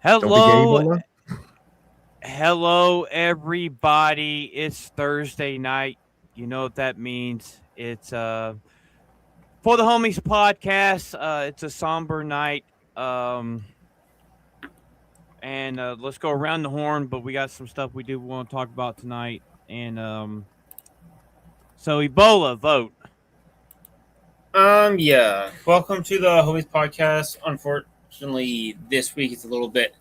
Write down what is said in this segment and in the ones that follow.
Don't be gay, Hello, Ebola. hello, everybody. It's Thursday night. You know what that means. It's for the homies podcast. It's a somber night. Um, and let's go around the horn. But we got some stuff we do want to talk about tonight. And so Ebola vote. Yeah. Welcome to the Homies Podcast. Unfortunately, this week is a little bit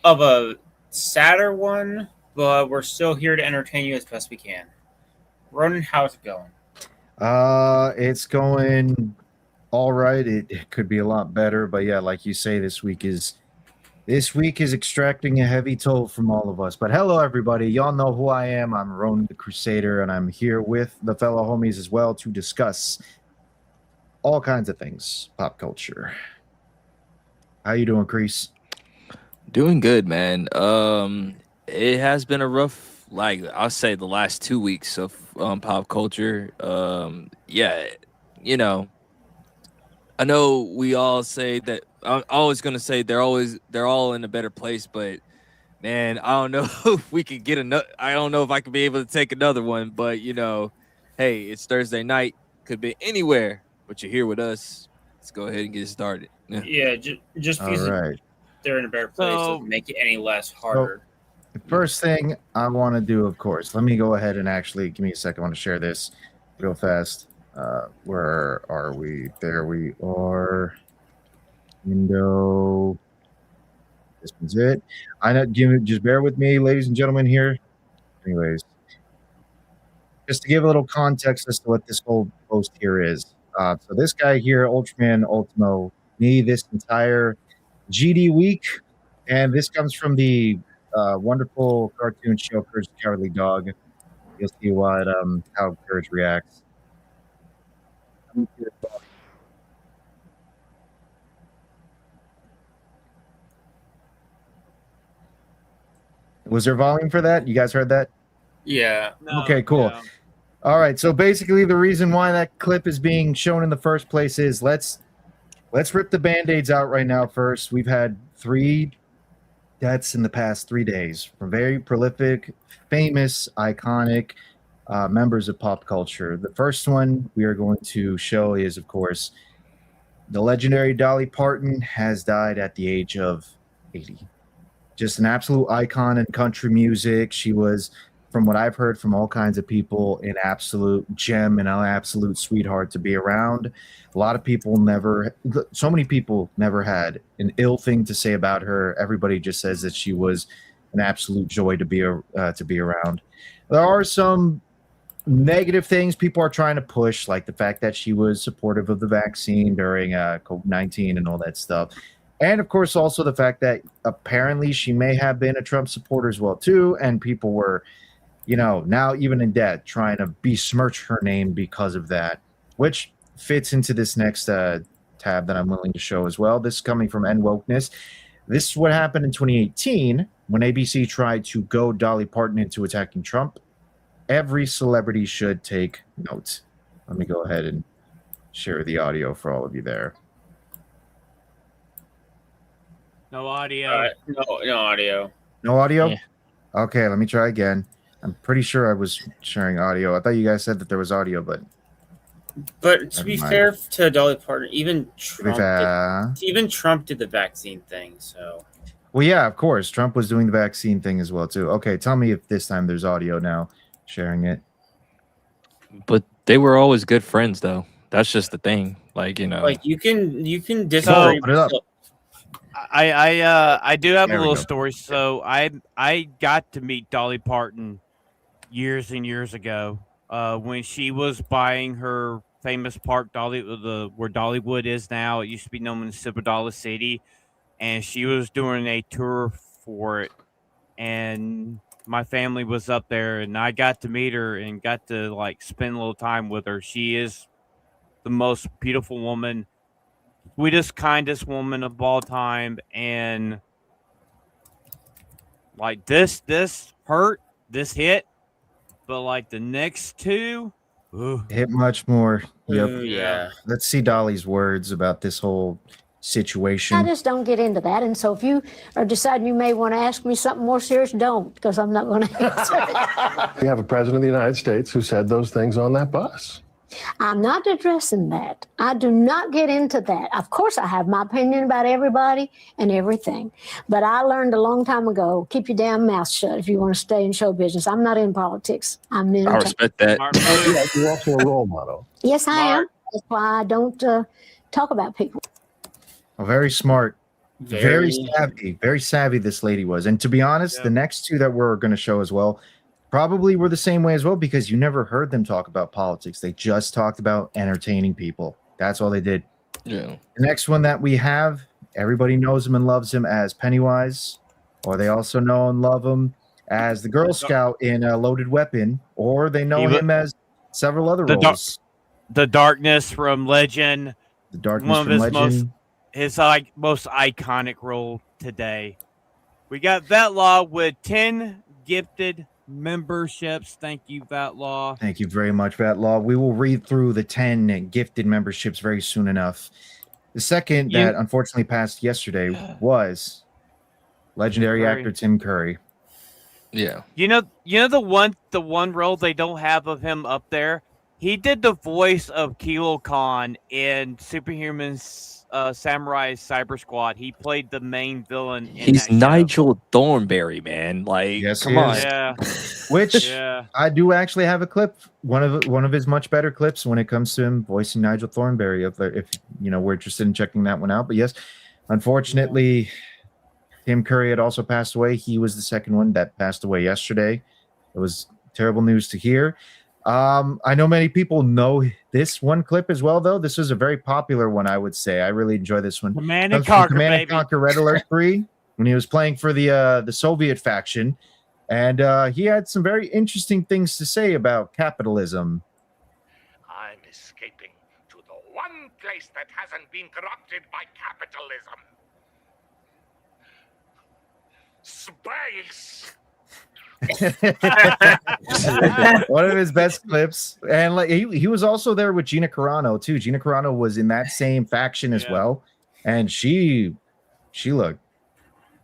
of a sadder one, but we're still here to entertain you as best we can. Ronan, how's it going? It's going all right. It could be a lot better, but yeah, like you say, this week is extracting a heavy toll from all of us. But hello, everybody. Y'all know who I am. I'm Ronan the Crusader, and I'm here with the fellow homies as well to discuss all kinds of things, pop culture. How you doing, Kreese? Doing good, man. It has been a rough, like I'll say, the last 2 weeks of pop culture. Yeah, you know, I know we all say that. I'm always gonna say they're all in a better place, but man, I don't know if we could get another. I don't know if I could be able to take another one, but hey, it's Thursday night. Could be anywhere, but you're here with us. Let's go ahead and get started. Yeah. Yeah, just All because right. they're in a better place So- doesn't make it any less harder. The first thing I want to do, of course, let me go ahead and actually give me a second. I want to share this real fast. Where are we? There we are. Window. This one's it. I know. Just bear with me, ladies and gentlemen. Here. Anyways, just to give a little context as to what this whole post here is. So this guy here, Ultraman Ultimo, me this entire GD week, and this comes from the wonderful cartoon show Courage the Cowardly Dog. You'll see how Courage reacts. Was there volume for that? You guys heard that? Yeah. No, Okay, cool. yeah. All right. So basically, the reason why that clip is being shown in the first place is let's rip the band-aids out right now. First, we've had 3 deaths in the past 3 days from very prolific, famous, iconic members of pop culture. The first one we are going to show is, of course, the legendary Dolly Parton has died at the age of 80. Just an absolute icon in country music. She was, from what I've heard from all kinds of people, an absolute gem and an absolute sweetheart to be around. So many people never had an ill thing to say about her. Everybody just says that she was an absolute joy to be around. There are some negative things people are trying to push, like the fact that she was supportive of the vaccine during COVID-19 and all that stuff. And, of course, also the fact that apparently she may have been a Trump supporter as well, too. And people were, now even in debt, trying to besmirch her name because of that, which fits into this next tab that I'm willing to show as well. This is coming from N Wokeness. This is what happened in 2018 when ABC tried to goad Dolly Parton into attacking Trump. Every celebrity should take notes. Let me go ahead and share the audio for all of you there. No audio. No audio. No audio? Yeah. Okay, let me try again. I'm pretty sure I was sharing audio. I thought you guys said that there was audio, but But to be Never mind. fair to Dolly Parton, even to be fair. Trump did the vaccine thing. So Well, yeah, of course. Trump was doing the vaccine thing as well, too. Okay, tell me if this time there's audio now. Sharing it. But they were always good friends, though. That's just the thing. Like you can disagree. put it up. I do have There a we little go. story. So I got to meet Dolly Parton years and years ago when she was buying her famous park where Dollywood is now. It used to be known as Cibola City, and she was doing a tour for it, and my family was up there, and I got to meet her and got to spend a little time with her. She is the most beautiful woman, sweetest, kindest woman of all time, and this hurt, this hit, but the next two, ooh, Hit much more. Yep. Ooh, yeah. Let's see Dolly's words about this whole situation. I just don't get into that. And so if you are deciding you may want to ask me something more serious, don't, because I'm not going to answer it. We have a president of the United States who said those things on that bus. I'm not addressing that. I do not get into that. Of course, I have my opinion about everybody and everything. But I learned a long time ago, keep your damn mouth shut if you want to stay in show business. I'm not in politics. I'm in I respect that. You're also a role model. Yes, I am. That's why I don't talk about people. Well, very smart. Very savvy this lady was. And to be honest, the next two that we're going to show as well probably were the same way as well, because you never heard them talk about politics. They just talked about entertaining people. That's all they did. Yeah. The next one that we have, everybody knows him and loves him as Pennywise, or they also know and love him as the Girl Scout in a Loaded Weapon, or they know him as several other roles. The Darkness from Legend. The Darkness from Legend. His most iconic role today. We got Vetlaw with 10 gifted memberships. Thank you, Vetlaw. Thank you very much, Vetlaw. We will read through the 10 gifted memberships very soon enough. The second that unfortunately passed yesterday was legendary actor Tim Curry. Yeah. You know the one role they don't have of him up there? He did the voice of Kilo Khan in Superhuman's Samurai Cyber Squad. He played the main villain in He's that show. Nigel Thornberry, man. Like, Yes, come he on. is. Yeah. Which I do actually have a clip, one of his much better clips when it comes to him voicing Nigel Thornberry. If you know we're interested in checking that one out. But yes, unfortunately, Tim Curry had also passed away. He was the second one that passed away yesterday. It was terrible news to hear. I know many people know this one clip as well, though. This was a very popular one, I would say. I really enjoy this one. Command and Conquer, Command baby. and Conquer Red Alert 3 when he was playing for the Soviet faction. And he had some very interesting things to say about capitalism. I'm escaping to the one place that hasn't been corrupted by capitalism. Space! One of his best clips. And like he was also there with Gina Carano too. Gina Carano was in that same faction as well. And she looked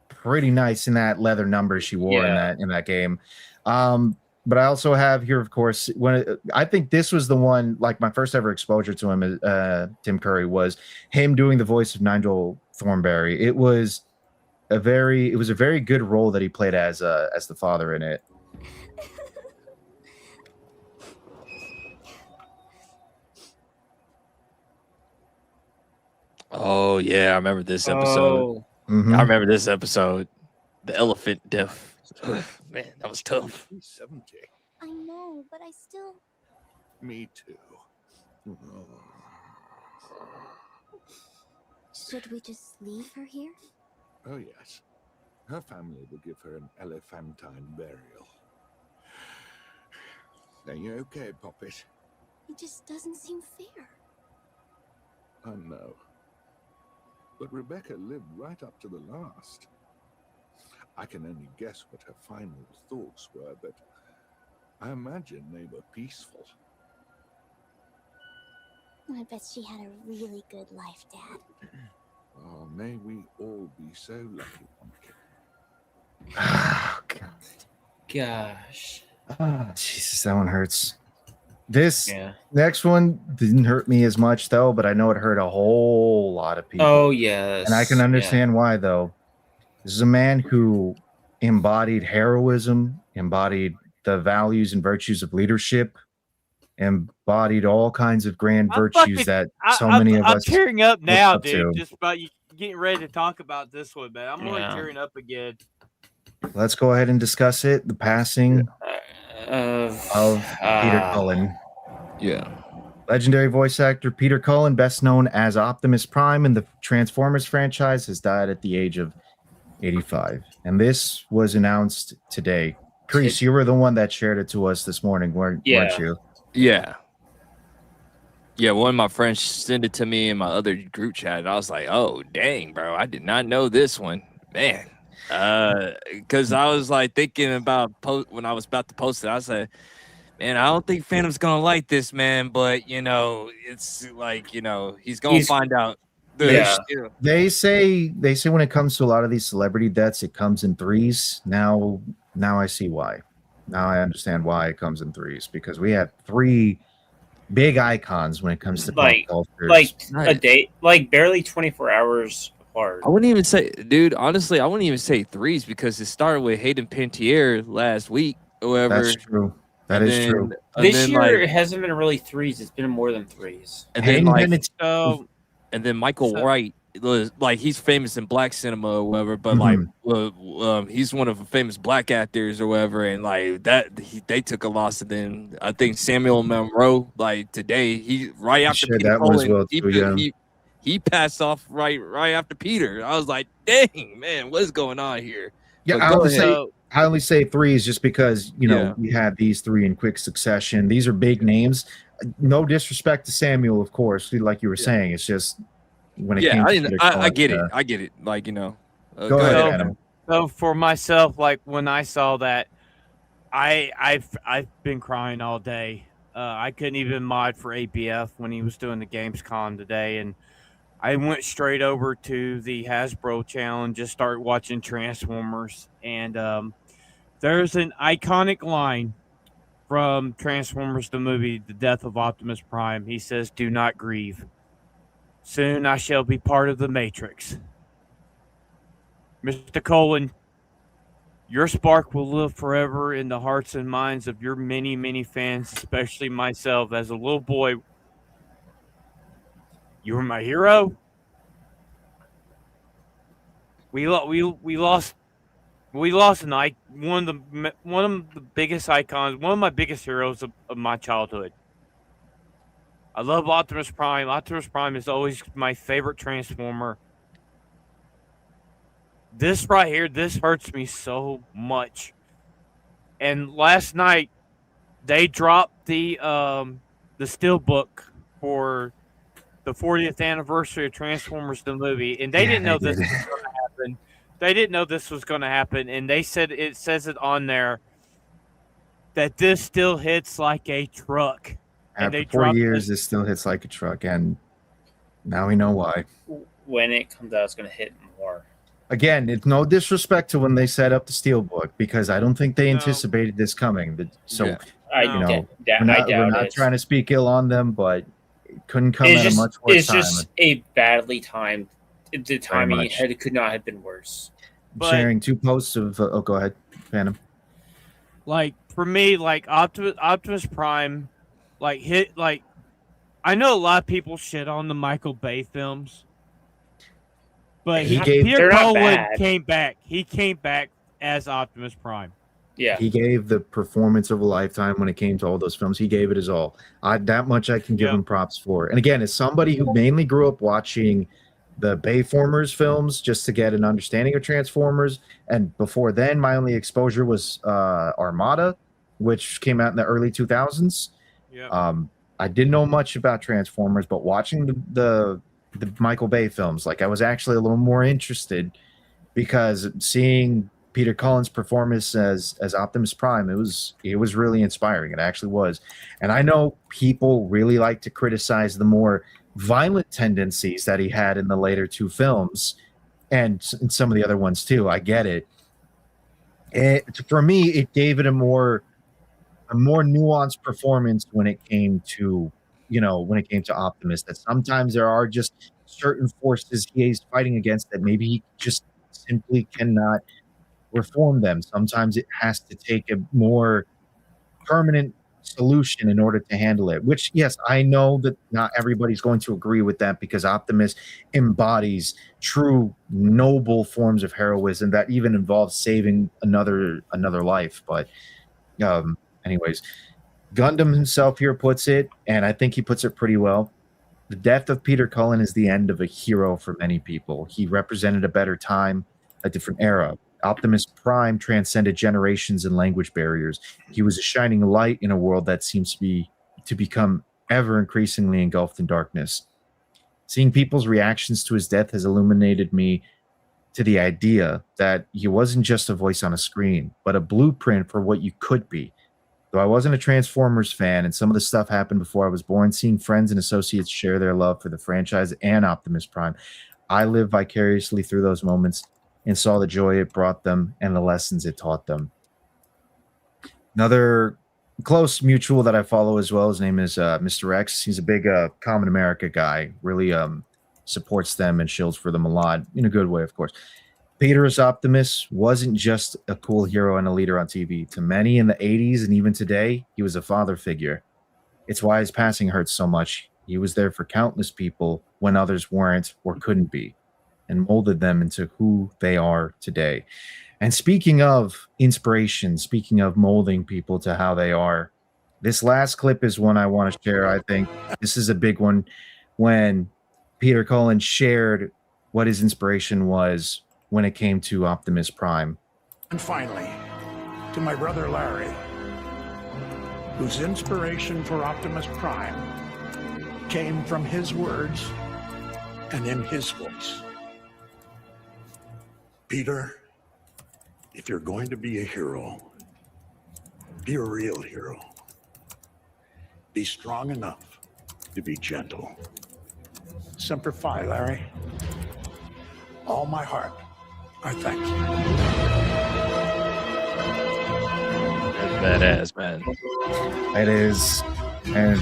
pretty nice in that leather number she wore in that game. But I also have here, of course, I think this was the one, like my first ever exposure to him, Tim Curry, was him doing the voice of Nigel Thornberry. It was a very good role that he played as the father in it. Oh yeah, I remember this episode. Mhm. I remember this episode. The elephant death. Man, that was tough. 70. I know, but I still... Me too. Should we just leave her here? Oh, yes. Her family will give her an elephantine burial. Are you okay, Poppet? It just doesn't seem fair. I know. But Rebecca lived right up to the last. I can only guess what her final thoughts were, but I imagine they were peaceful. I bet she had a really good life, Dad. Oh, may we all be so lucky, Pumpkin. Oh, God. Gosh. Oh, Jesus, that one hurts. This Yeah. next one didn't hurt me as much, though, but I know it hurt a whole lot of people. Oh, yes. And I can understand why, though. This is a man who embodied heroism, embodied the values and virtues of leadership, embodied all kinds of grand virtues that so many of us. I'm tearing up now, up dude. to. Just about you getting ready to talk about this one, man. I'm really Yeah. tearing up again. Let's go ahead and discuss it. The passing of Peter Cullen. Yeah. Legendary voice actor Peter Cullen, best known as Optimus Prime in the Transformers franchise, has died at the age of 85. And this was announced today. Kreese, you were the one that shared it to us this morning, weren't you? Yeah. Yeah, one of my friends sent it to me in my other group chat. And I was like, oh, dang, bro. I did not know this one. Man. Because I was like thinking about when I was about to post it, I said, man, I don't think Phantom's going to like this, man. But, you know, it's like, you know, he's going to find out. Yeah. They say when it comes to a lot of these celebrity deaths, it comes in threes. Now I see why. Now I understand why it comes in threes, because we had three big icons when it comes to pop culture. Like Right. a day, like barely 24 hours apart. I wouldn't even say, dude. Honestly, I wouldn't even say threes because it started with Hayden Panettiere last week, or whatever. That's true. That and is then, true. And This then, year like, it hasn't been really threes; it's been more than threes. and then Hayden like, Panettiere- and then Michael So- Wright was like, he's famous in black cinema or whatever, but Mhm. like, he's one of the famous black actors or whatever, and like that, they took a loss. And then I think Samuel Monroe, like today, he right after shared Peter that one as Cullen, well, too, yeah. he passed off right after Peter. I was like, dang, man, what is going on here? Yeah, But I go only ahead. I only say threes just because Yeah. we had these three in quick succession. These are big names. No disrespect to Samuel, of course, like you were saying. It's just when it Yeah, came I to didn't. Peter I Cullen, get it. yeah. I get it. Like, Go ahead, So- Adam. So for myself, like when I saw that, I've been crying all day. I couldn't even mod for APF when he was doing the Gamescom today, and I went straight over to the Hasbro channel and just started watching Transformers. And there's an iconic line from Transformers the movie, The Death of Optimus Prime. He says, "Do not grieve. Soon I shall be part of the Matrix." Mr. Colin, your spark will live forever in the hearts and minds of your many, many fans, especially myself. As a little boy, you were my hero. We lost one of the biggest icons, one of my biggest heroes of my childhood. I love Optimus Prime. Optimus Prime is always my favorite Transformer. This right here, this hurts me so much. And last night, they dropped the steelbook for the 40th anniversary of Transformers the movie, and they didn't know this was going to happen. They didn't know this was going to happen, and they said it says it on there that this still hits like a truck. And After they 4 dropped years, this still hits like a truck, and now we know why. When it comes out, it's going to hit more. Again, it's no disrespect to when they set up the Steelbook, because I don't think they No. anticipated this coming. So Yeah. No. I we're doubt not it. trying to speak ill on them, but it couldn't come It's at just, a much worse it's time. just a badly timed. The timing much. could not have been worse. But- Sharing two posts of go ahead, Phantom. Like for me, like Optimus Prime, like hit like I know a lot of people shit on the Michael Bay films, but He gave- Peter they're not Cullen bad. came back. He came back as Optimus Prime. Yeah. He gave the performance of a lifetime when it came to all those films. He gave it his all. That much I can give Yeah. him props for. And again, as somebody who mainly grew up watching the Bayformers films just to get an understanding of Transformers, and before then, my only exposure was Armada, which came out in the early 2000s. Yeah. I didn't know much about Transformers, but watching the Michael Bay films, like I was actually a little more interested, because seeing Peter Cullen's performance as Optimus Prime, it was really inspiring. It actually was. And I know people really like to criticize the more violent tendencies that he had in the later two films, and some of the other ones too. I get it. For me, it gave it a more nuanced performance when it came to Optimus. That sometimes there are just certain forces he is fighting against that maybe he just simply cannot reform them. Sometimes it has to take a more permanent solution in order to handle it, which, yes, I know that not everybody's going to agree with that, because Optimus embodies true noble forms of heroism that even involves saving another life. But anyways, Gundam himself here puts it, and I think he puts it pretty well: the death of Peter Cullen is the end of a hero for many people. He represented a better time, a different era. Optimus Prime transcended generations and language barriers. He was a shining light in a world that seems to become ever increasingly engulfed in darkness. Seeing people's reactions to his death has illuminated me to the idea that he wasn't just a voice on a screen, but a blueprint for what you could be. Though I wasn't a Transformers fan, and some of the stuff happened before I was born, seeing friends and associates share their love for the franchise and Optimus Prime, I lived vicariously through those moments and saw the joy it brought them and the lessons it taught them. Another close mutual that I follow as well, his name is Mr. X. He's a big Common America guy, really supports them and shills for them a lot, in a good way, of course. Peter as Optimus wasn't just a cool hero and a leader on TV. To many in the 80s and even today, he was a father figure. It's why his passing hurts so much. He was there for countless people when others weren't or couldn't be, and molded them into who they are today. And speaking of inspiration, speaking of molding people to how they are, this last clip is one I want to share. I think this is a big one when Peter Cullen shared what his inspiration was when it came to Optimus Prime. And finally, to my brother Larry, whose inspiration for Optimus Prime came from his words and in his voice. Peter, if you're going to be a hero, be a real hero. Be strong enough to be gentle. Semper Fi, Larry. All my heart, I thank you. Badass, man. It is. And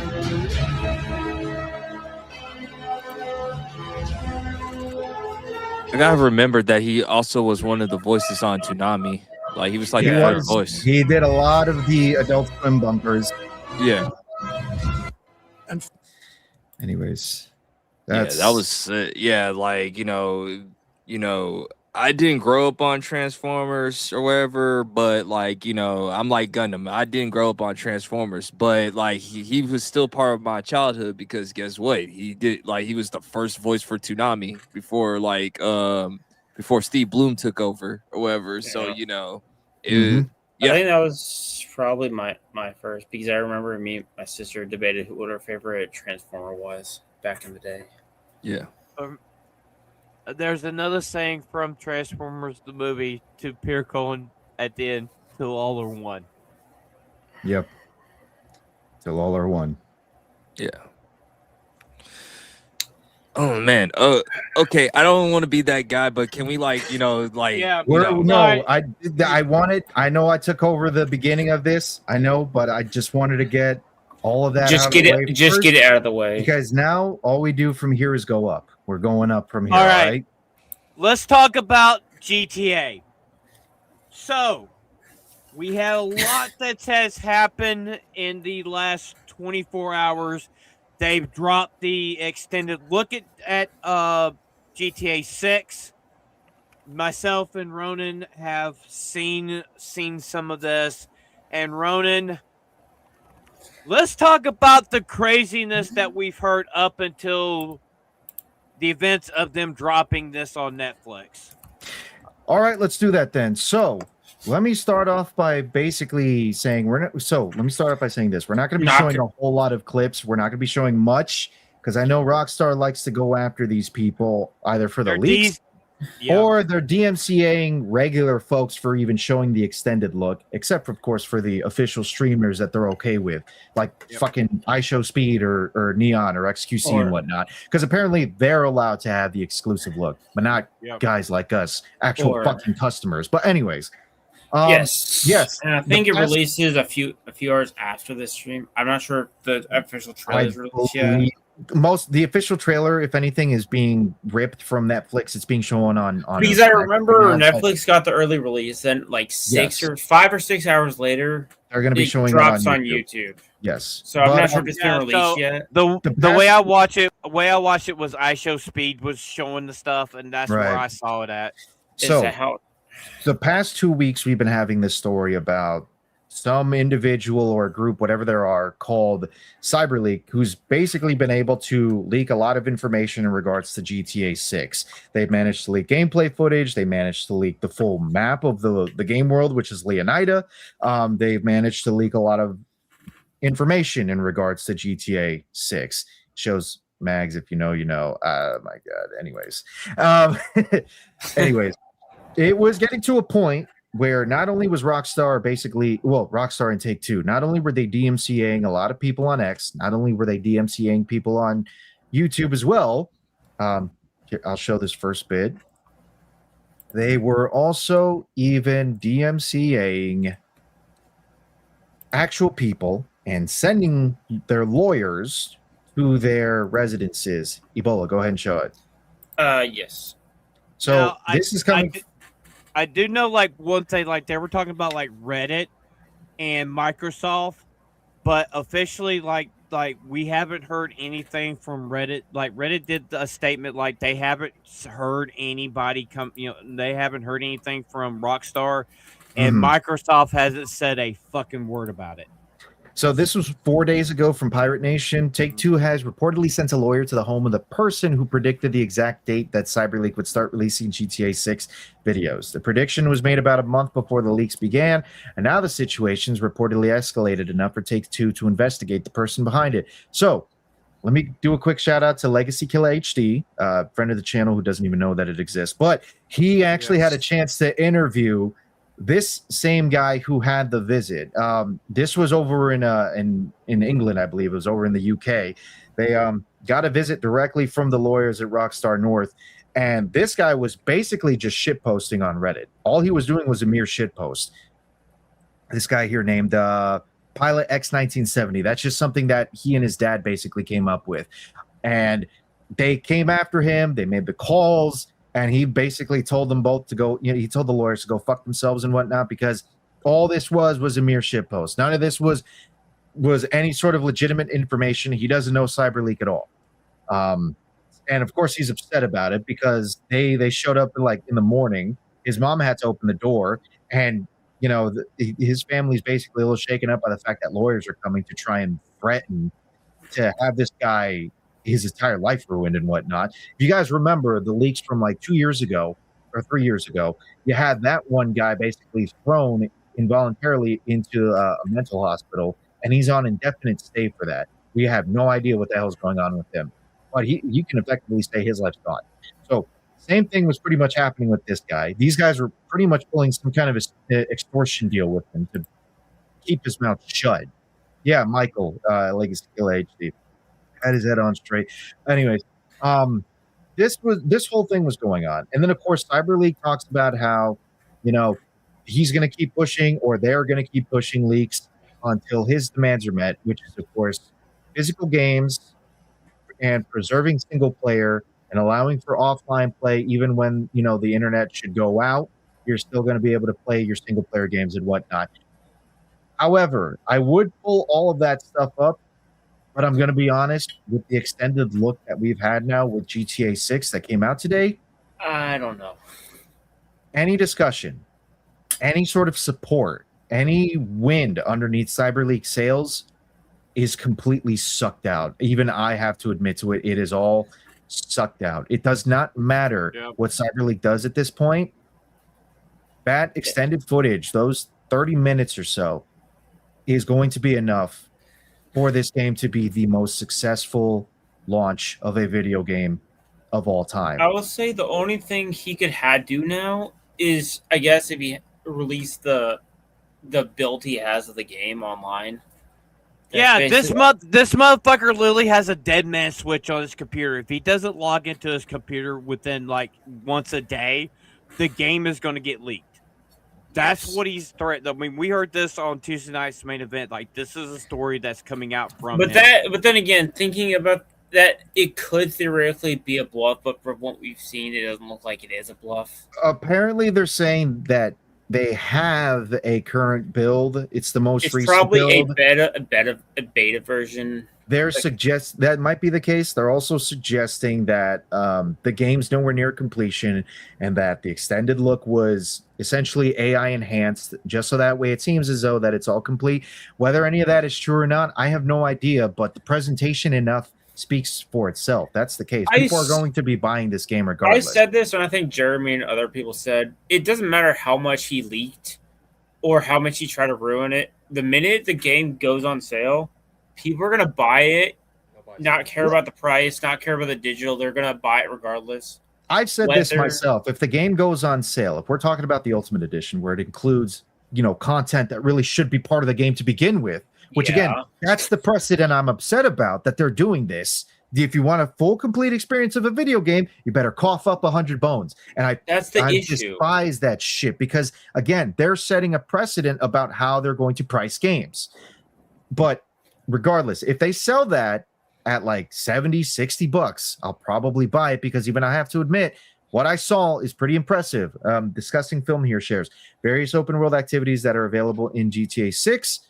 I gotta remember that he also was one of the voices on Toonami. Like he was like the first voice. He did a lot of the Adult Swim bumpers. Yeah. And anyways, That was like I didn't grow up on Transformers or whatever, but like I'm like Gundam. I didn't grow up on Transformers, but like he was still part of my childhood because guess what? He was the first voice for Toonami before Steve Bloom took over or whatever. Yeah. So I think that was probably my first, because I remember me and my sister debated what our favorite Transformer was back in the day. Yeah. There's another saying from Transformers the movie to Peter Cullen at the end: "Till all are one." Yep. Till all are one. Yeah. Oh man. Okay. I don't want to be that guy, but can we I wanted. I know I took over the beginning of this. I know, but I just wanted to get all of that. Get it out of the way. Because now all we do from here is go up. We're going up from here. All right. Let's talk about GTA. So, we have a lot that has happened in the last 24 hours. They've dropped the extended look at GTA 6. Myself and Ronan have seen some of this. And Ronan, let's talk about the craziness that we've heard up until the events of them dropping this on Netflix. All right, let's do that then. So let me start off by basically saying let me start off by saying this. We're not going to be showing a whole lot of clips. We're not going to be showing much because I know Rockstar likes to go after these people either for the leaks or they're DMCAing regular folks for even showing the extended look, except of course for the official streamers that they're okay with, like fucking iShowSpeed or Neon or XQC and whatnot, because apparently they're allowed to have the exclusive look, but not guys like us, actual fucking customers. But anyways, yes, and I think it releases a few hours after the stream. I'm not sure if the official trailer is released yet. The official trailer, if anything, is being ripped from Netflix. It's being shown on because I remember Netflix got the early release, then like 5 or 6 hours later, they're going to be showing drops on YouTube. Yes, so I'm not sure if it's been released yet. The way I watch it, was iShowSpeed was showing the stuff, and that's where I saw it at. So the past 2 weeks, we've been having this story about some individual or group, whatever there are, called CyberLeak, who's basically been able to leak a lot of information in regards to GTA 6. They've managed to leak gameplay footage. They managed to leak the full map of the game world, which is Leonida. They've managed to leak a lot of information in regards to GTA 6. Shows Mags, if you know, you know. My God. Anyways. Anyways, it was getting to a point where not only was Rockstar Rockstar and Take-Two, not only were they DMCAing a lot of people on X, not only were they DMCAing people on YouTube as well. Here, I'll show this first bit. They were also even DMCAing actual people and sending their lawyers to their residences. Ebola, go ahead and show it. Yes. So Now, this is coming. I do know, like, one thing, like, they were talking about, like, Reddit and Microsoft, but officially, like we haven't heard anything from Reddit. Like, Reddit did a statement, like, they haven't heard anybody come, they haven't heard anything from Rockstar, and Microsoft hasn't said a fucking word about it. So this was 4 days ago from Pirate Nation. Take-Two has reportedly sent a lawyer to the home of the person who predicted the exact date that CyberLeak would start releasing GTA 6 videos. The prediction was made about a month before the leaks began, and now the situation's reportedly escalated enough for Take-Two to investigate the person behind it. So let me do a quick shout out to Legacy Killer HD, friend of the channel who doesn't even know that it exists, but he actually had a chance to interview this same guy who had the visit. This was over in England, I believe. It was over in the UK. They got a visit directly from the lawyers at Rockstar North, and this guy was basically just shitposting on Reddit. All he was doing was a mere shitpost. This guy here named Pilot X1970. That's just something that he and his dad basically came up with, and they came after him. They made the calls. And he basically told them both to go, he told the lawyers to go fuck themselves and whatnot, because all this was a mere shitpost. None of this was any sort of legitimate information. He doesn't know CyberLeak at all. And of course he's upset about it because they showed up in the morning. His mom had to open the door, and his family's basically a little shaken up by the fact that lawyers are coming to try and threaten to have this guy his entire life ruined and whatnot. If you guys remember the leaks from like 2 years ago or 3 years ago, you had that one guy basically thrown involuntarily into a mental hospital, and he's on indefinite stay for that. We have no idea what the hell's going on with him, but he can effectively say his life's gone. So same thing was pretty much happening with this guy. These guys were pretty much pulling some kind of extortion deal with him to keep his mouth shut. Yeah, Michael, Legacy Killer HD. Had his head on straight. Anyways, this whole thing was going on, and then of course CyberLeak talks about how he's going to keep pushing, or they're going to keep pushing leaks until his demands are met, which is of course physical games and preserving single player and allowing for offline play. Even when the internet should go out, you're still going to be able to play your single player games and whatnot. However, I would pull all of that stuff up. But I'm going to be honest, with the extended look that we've had now with GTA 6 that came out today, I don't know. Any discussion, any sort of support, any wind underneath CyberLeak sails is completely sucked out. Even I have to admit to it. It is all sucked out. It does not matter what CyberLeak does at this point. That extended footage, those 30 minutes or so, is going to be enough for this game to be the most successful launch of a video game of all time. I will say the only thing he could do now is, I guess, if he released the build he has of the game online. Yeah, this motherfucker literally has a dead man switch on his computer. If he doesn't log into his computer within like once a day, the game is going to get leaked. That's what he's threatened. I mean, we heard this on Tuesday night's main event. Like, this is a story that's coming out from him. But then again, thinking about that, it could theoretically be a bluff, but from what we've seen, it doesn't look like it is a bluff. Apparently, they're saying that they have a current build. It's the most recent probably build. a beta version. They're that might be the case. They're also suggesting that the game's nowhere near completion, and that the extended look was essentially AI enhanced, just so that way it seems as though that it's all complete. Whether any of that is true or not, I have no idea. But the presentation enough speaks for itself. That's the case. People are going to be buying this game regardless. I said this, and I think Jeremy and other people said it doesn't matter how much he leaked or how much he tried to ruin it. The minute the game goes on sale, people are going to buy it, not care about the price, not care about the digital. They're going to buy it regardless. I've said this Whether- myself. If the game goes on sale, if we're talking about the Ultimate Edition, where it includes, content that really should be part of the game to begin with, which again, that's the precedent I'm upset about, that they're doing this. If you want a full, complete experience of a video game, you better cough up 100 bones. And that's the I issue. despise that shit because, again, they're setting a precedent about how they're going to price games. But regardless, if they sell that at like 70, 60 bucks, I'll probably buy it because even I have to admit, what I saw is pretty impressive. Discussing Film here shares various open world activities that are available in GTA 6,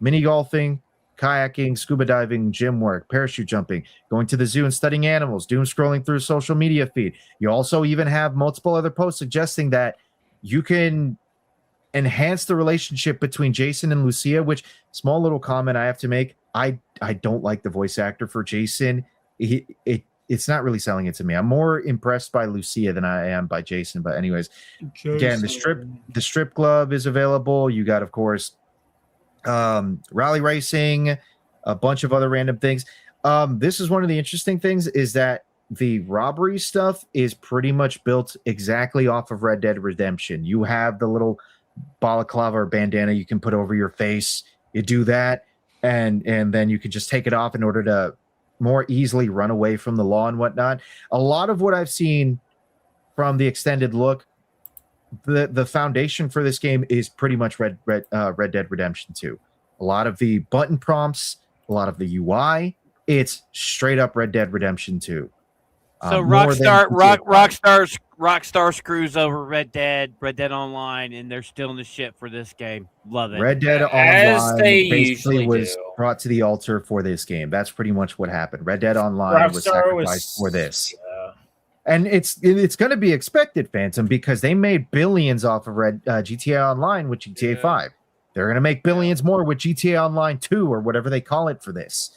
mini golfing, kayaking, scuba diving, gym work, parachute jumping, going to the zoo and studying animals, doom scrolling through social media feed. You also even have multiple other posts suggesting that you can enhance the relationship between Jason and Lucia, which, small little comment I have to make, I don't like the voice actor for Jason. It's not really selling it to me. I'm more impressed by Lucia than I am by Jason. But anyways, again, the strip club is available. You got, of course, rally racing, a bunch of other random things. This is one of the interesting things is that the robbery stuff is pretty much built exactly off of Red Dead Redemption. You have the little balaclava or bandana you can put over your face. You do that, and then you can just take it off in order to more easily run away from the law and whatnot. A lot of what I've seen from the extended look, the foundation for this game is pretty much Red Dead Redemption 2. A lot of the button prompts, a lot of the UI, it's straight up Red Dead Redemption 2. So Rockstar screws over Red Dead Online, and they're stealing the shit for this game. Love it. Red Dead Online basically was brought to the altar for this game. That's pretty much what happened. Red Dead Online was sacrificed for this. And it's going to be expected, Phantom, because they made billions off of GTA Online with GTA 5. They're going to make billions more with GTA Online 2 or whatever they call it for this.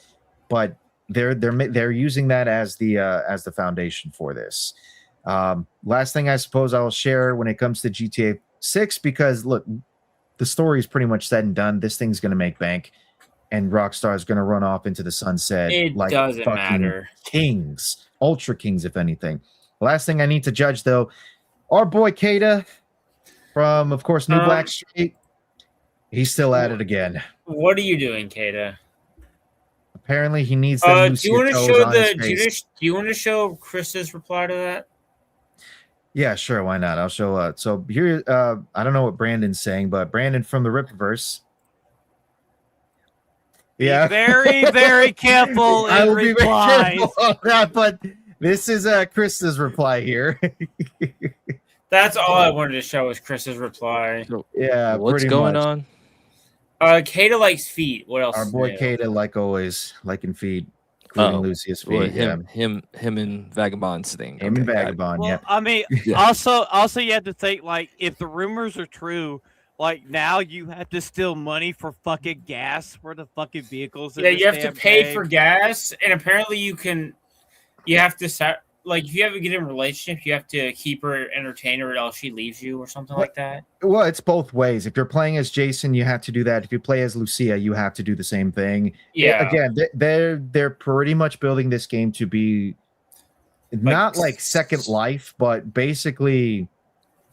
But they're using that as the foundation for this. Last thing I suppose I'll share when it comes to GTA 6, because look, the story is pretty much said and done. This thing's going to make bank, and Rockstar is going to run off into the sunset. It like doesn't fucking matter. Kings, Ultra Kings, if anything. The last thing I need to judge, though, our boy Kata from, of course, New Black Street. He's still at it again. What are you doing, Kata? Apparently, he needs do you want to show Chris's reply to that? Yeah, sure. Why not? I'll show. So here, I don't know what Brandon's saying, but Brandon from the Ripverse. Yeah, be very, very careful in I will be very replies. careful on that, but this is Chris's reply here. That's all I wanted to show was Chris's reply. Yeah, what's going on? Kata likes feet. What else? Our boy Kata, like always, liking feet, including Lucius feet. Well, him and Vagabond's thing. Him and Vagabond. Well, Yeah. I mean, also you have to think, like, if the rumors are true, like, now you have to steal money for fucking gas for the fucking vehicles. Yeah, you have to pay for gas, and apparently you have to like, if you have a good relationship, you have to keep her entertained or else she leaves you or something like that. Well, it's both ways. If you're playing as Jason, you have to do that. If you play as Lucia, you have to do the same thing. Yeah. Again, they're pretty much building this game to be not like Second Life, but basically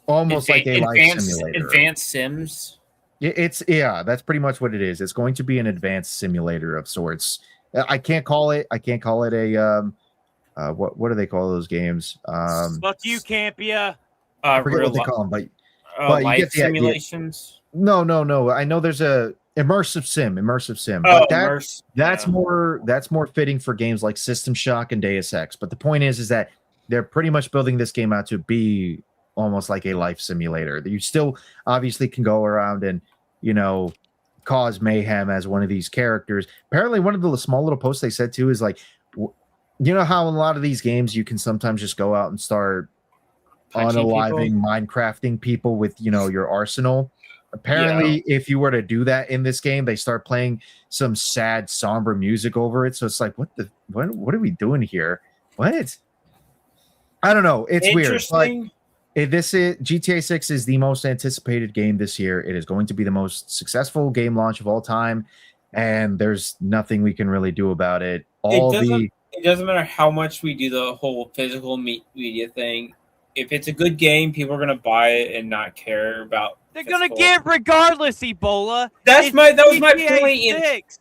almost like a life simulator. Advanced Sims. That's pretty much what it is. It's going to be an advanced simulator of sorts. I can't call it a what do they call those games? Fuck you, Campia. I forget what they call them, but life you get the simulations. Idea. No. I know there's a immersive sim. Oh, but that's more fitting for games like System Shock and Deus Ex. But the point is that they're pretty much building this game out to be almost like a life simulator. You still obviously can go around and, cause mayhem as one of these characters. Apparently, one of the small little posts they said too is like, you know how in a lot of these games you can sometimes just go out and start unaliving, Minecrafting people with, your arsenal. Apparently, if you were to do that in this game, they start playing some sad, somber music over it. So it's like, what are we doing here? What? I don't know. It's weird. But this is GTA 6 is the most anticipated game this year. It is going to be the most successful game launch of all time, and there's nothing we can really do about it. doesn't matter how much we do the whole physical media thing. If it's a good game, people are gonna buy it and not care about. They're gonna get regardless, Ebola. That was my GTA point. In, 6.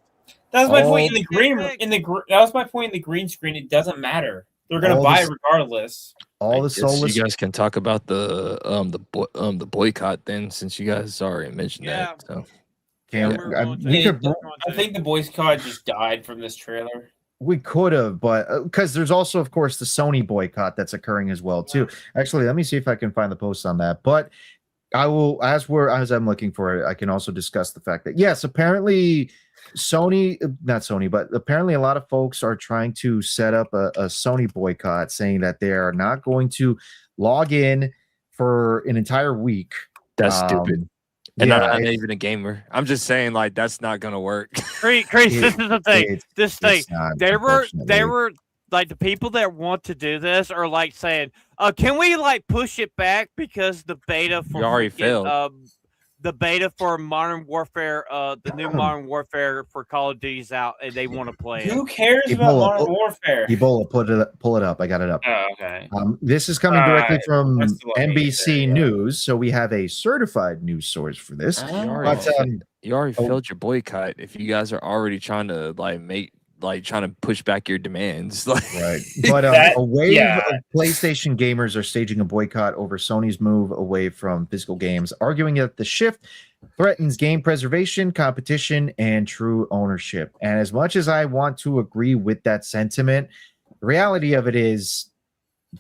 that was my point in Oh. the green. That was my point in the green screen. It doesn't matter. They're gonna buy it regardless. All the Guess soulless. you guys can talk about the boycott then, since you guys already mentioned that. So I think the boycott just died from this trailer. We could have, but because there's also, of course, the Sony boycott that's occurring as well too. Actually, let me see if I can find the post on that. But I will, as I'm looking for it, I can also discuss the fact that yes, apparently not Sony, but apparently a lot of folks are trying to set up a Sony boycott, saying that they are not going to log in for an entire week. That's stupid. And yeah, I'm not even a gamer. I'm just saying, like, that's not gonna work. Kreese, this is the thing. They were like the people that want to do this are like saying, can we like push it back because the beta for already failed. The beta for Modern Warfare, the new Modern Warfare for Call of Duty is out, and they want to play it. Who cares about Modern Warfare? Ebola, pull it up. I got it up. Oh, okay. This is coming directly from NBC News, so we have a certified news source for this. You already failed your boycott if you guys are already trying to trying to push back your demands. Right. But a wave of PlayStation gamers are staging a boycott over Sony's move away from physical games, arguing that the shift threatens game preservation, competition, and true ownership. And as much as I want to agree with that sentiment, the reality of it is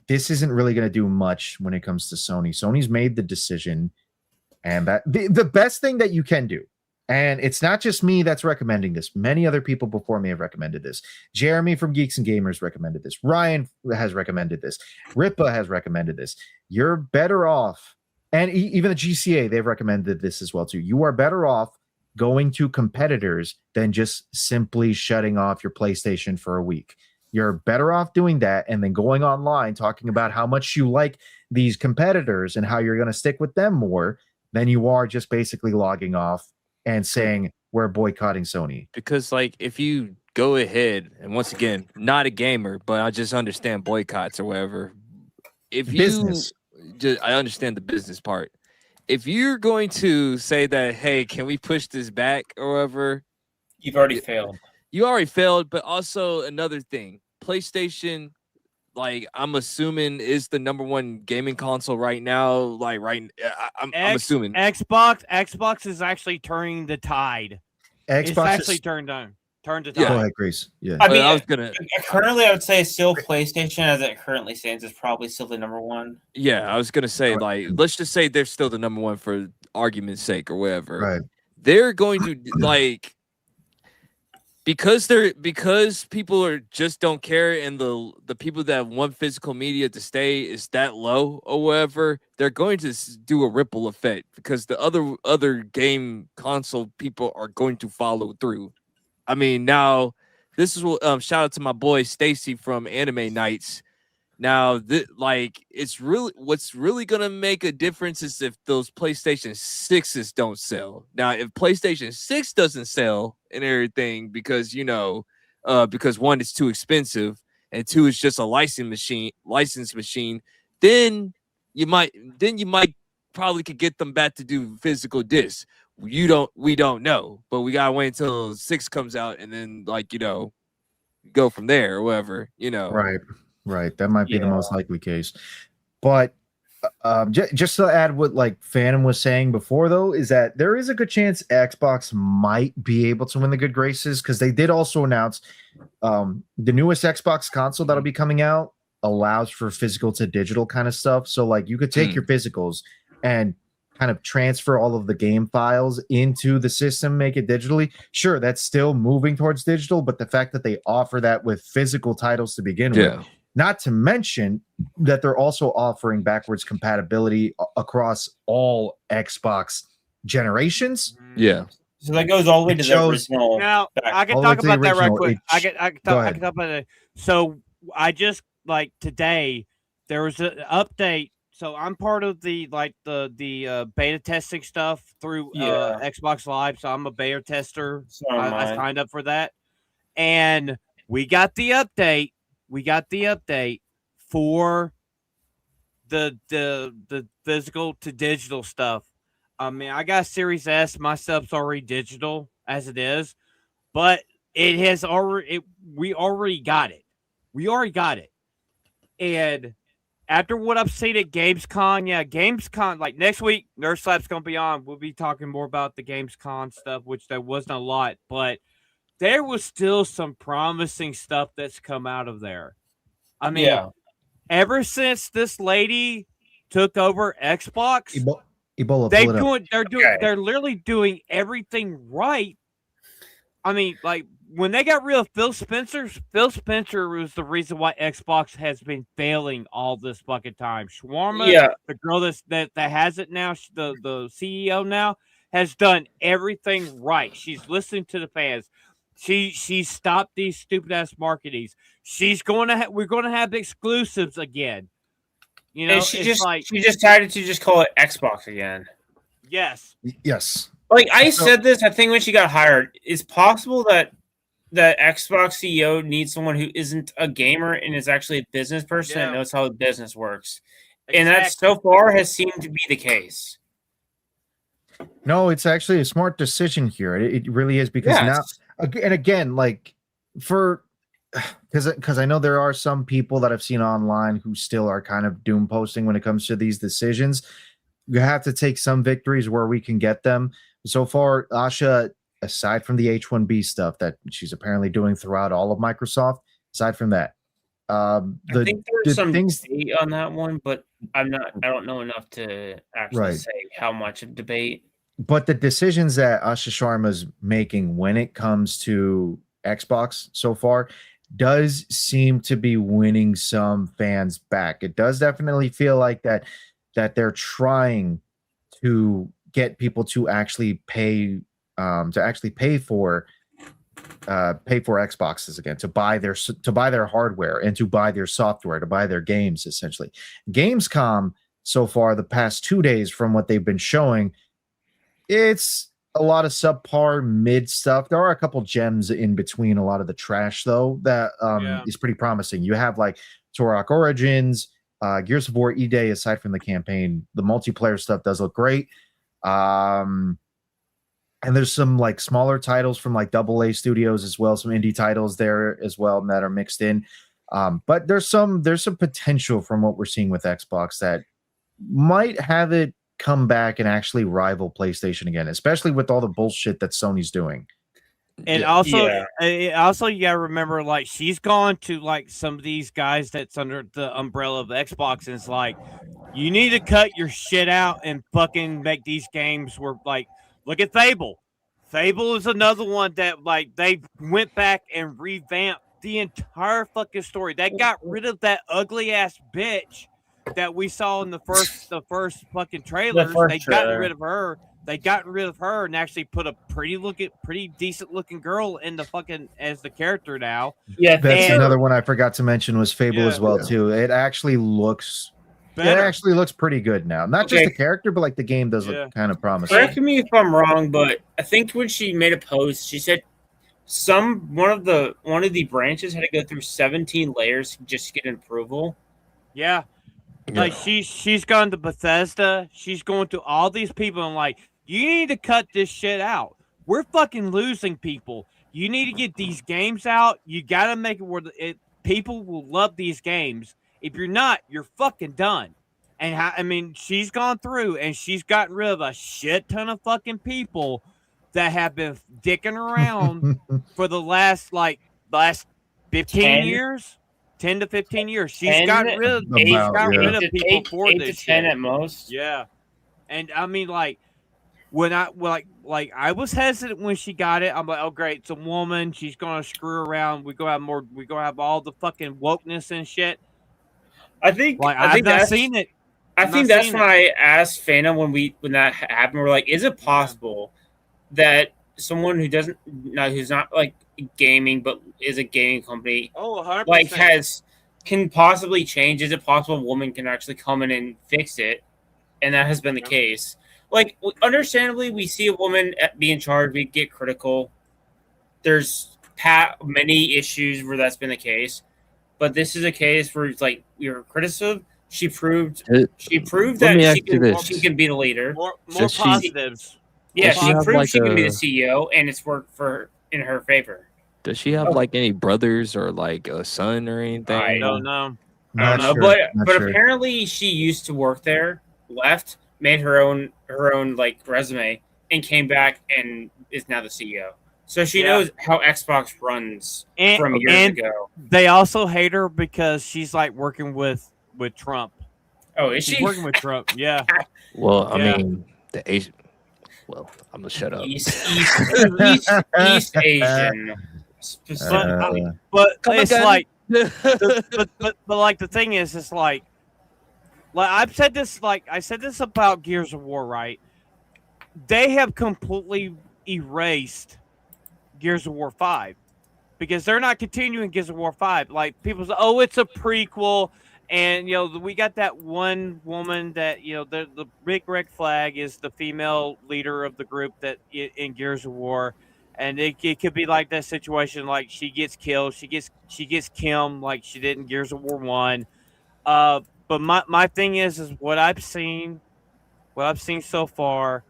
this isn't really going to do much when it comes to Sony. Sony's made the decision, and that the best thing that you can do, and it's not just me that's recommending this. Many other people before me have recommended this. Jeremy from Geeks and Gamers recommended this. Ryan has recommended this. Ripa has recommended this. You're better off, and even the GCA, they've recommended this as well too. You are better off going to competitors than just simply shutting off your PlayStation for a week. You're better off doing that and then going online talking about how much you like these competitors and how you're going to stick with them more than you are just basically logging off and saying we're boycotting Sony. Because like if you go ahead, and once again, not a gamer, but I just understand boycotts or whatever. If I understand the business part. If you're going to say that, hey, can we push this back or whatever? You've already failed. You already failed, but also another thing, PlayStation, like I'm assuming is the #1 gaming console right now. Like I'm assuming Xbox is actually turning the tide. It's actually turned the tide. Go ahead, Grace. Yeah, I mean, currently I would say still PlayStation as it currently stands is probably still the #1. Yeah, I was gonna say like let's just say they're still the #1 for argument's sake or whatever. Right. They're going to like. Because people are just don't care, and the people that want physical media to stay is that low or whatever, they're going to do a ripple effect because the other game console people are going to follow through. I mean, now this is what shout out to my boy Stacy from Anime Nights. Now, it's really what's really gonna make a difference is if those PlayStation 6s don't sell. Now, if PlayStation 6 doesn't sell and everything, because because one, it's too expensive, and two, it's just a licensed machine, then you might probably could get them back to do physical discs. We don't know, but we gotta wait until 6 comes out and then go from there or whatever. Right. That might be the most likely case. But just to add what like Phantom was saying before, though, is that there is a good chance Xbox might be able to win the good graces because they did also announce the newest Xbox console that'll be coming out allows for physical to digital kind of stuff. So like you could take your physicals and kind of transfer all of the game files into the system, make it digitally. Sure, that's still moving towards digital, but the fact that they offer that with physical titles to begin with. Not to mention that they're also offering backwards compatibility across all Xbox generations. Yeah. So that goes all the way to the original. Now, I can talk about that right quick. I can talk about that. So I just today there was an update. So I'm part of the beta testing stuff through Xbox Live. So I'm a beta tester. I signed up for that. And we got the update update for the physical to digital stuff. I mean, I got Series S. My stuff's already digital as it is, but it has already. We already got it. We already got it. And after what I've seen at Gamescom, yeah, Gamescom, like next week, Nerd Slap's gonna be on. We'll be talking more about the Gamescom stuff, which there wasn't a lot, but there was still some promising stuff that's come out of there. I mean, ever since this lady took over Xbox, Ebola, pull it up. they're literally doing everything right. I mean, like when they got rid of Phil Spencer was the reason why Xbox has been failing all this fucking time. Shawarma, the girl that has it now, the CEO now, has done everything right. She's listening to the fans. She stopped these stupid ass marketings. We're going to have exclusives again. You know, and she decided to just call it Xbox again. Yes. Yes. Like I said this, I think when she got hired, it's possible that the Xbox CEO needs someone who isn't a gamer and is actually a business person and knows how the business works. Exactly. And that so far has seemed to be the case. No, it's actually a smart decision here. It really is because now, and again, like because I know there are some people that I've seen online who still are kind of doom posting when it comes to these decisions. You have to take some victories where we can get them. So far, Asha, aside from the H-1B stuff that she's apparently doing throughout all of Microsoft, aside from that, I think there's some debate on that one, but I don't know enough to actually say how much of debate. But the decisions that Asha Sharma's making when it comes to Xbox so far does seem to be winning some fans back. It does definitely feel like that they're trying to get people to actually pay for Xboxes again, to buy their hardware and to buy their software, to buy their games. Essentially, Gamescom so far the past 2 days, from what they've been showing, it's a lot of subpar mid stuff. There are a couple gems in between a lot of the trash though that is pretty promising. You have like Turok Origins, Gears of War E-Day. Aside from the campaign, the multiplayer stuff does look great. And there's some like smaller titles from like AA studios as well, some indie titles there as well that are mixed in. But there's some potential from what we're seeing with Xbox that might have it come back and actually rival PlayStation again, especially with all the bullshit that Sony's doing. And also you gotta remember, like, she's gone to like some of these guys that's under the umbrella of Xbox, and it's like, you need to cut your shit out and fucking make these games where, like, look at Fable. Fable is another one that, like, they went back and revamped the entire fucking story. They got rid of that ugly ass bitch that we saw in the first fucking trailers. Got rid of her. They got rid of her and actually put a pretty decent looking girl in the fucking as the character now. Yeah, that's another one I forgot to mention was Fable as well too. It actually looks better. It actually looks pretty good now. Not just the character, but like the game does look kind of promising. Correct me if I'm wrong, but I think when she made a post, she said one of the branches had to go through 17 layers just to get an approval. Yeah. Like she's gone to Bethesda, she's going to all these people and like, you need to cut this shit out. We're fucking losing people. You need to get these games out. You got to make it where people will love these games. If you're not, you're fucking done. And she's gone through and she's gotten rid of a shit ton of fucking people that have been dicking around for the last 15 years. 10 to 15 years. She's gotten rid of people for this shit. 10 at most. Yeah. And I mean, like, when I was hesitant when she got it. I'm like, oh great, it's a woman. She's gonna screw around. We're gonna have all the fucking wokeness and shit. I've not seen it. I think that's when I asked Fana when that happened. We're like, is it possible that someone who's not like gaming but is a gaming company 100%. like can possibly change? Is it possible a woman can actually come in and fix it? And that has been the case. Like, understandably, we see a woman be in charge, we get critical. There's many issues where that's been the case, but this is a case where it's like you're criticism. She proved Let that me ask you this. she can be the leader. More Does she- positives. Yeah, Does she she have, proved like, she can be a- the CEO, and it's worked in her favor. Does she have like any brothers or like a son or anything? I Don't know. I don't Not know, sure. Not but sure. apparently she used to work there, left, made her own like resume, and came back and is now the CEO. So she Yeah. knows how Xbox runs from years And ago. they also hate her because she's like working with Trump. Oh, is She's she working with Trump? Yeah. Well, I Yeah. mean, the Asian. Well, I'm gonna shut up. East Asian specifically? But Come it's again. like, but like the thing is, it's like I said this about Gears of War, right? They have completely erased Gears of War 5 because they're not continuing Gears of War 5. Like people say, oh, it's a prequel. And, we got that one woman that, the big red flag is the female leader of the group that in Gears of War. And it could be like that situation, like she gets killed. She gets Kim like she did in Gears of War 1. But my thing is what I've seen so far,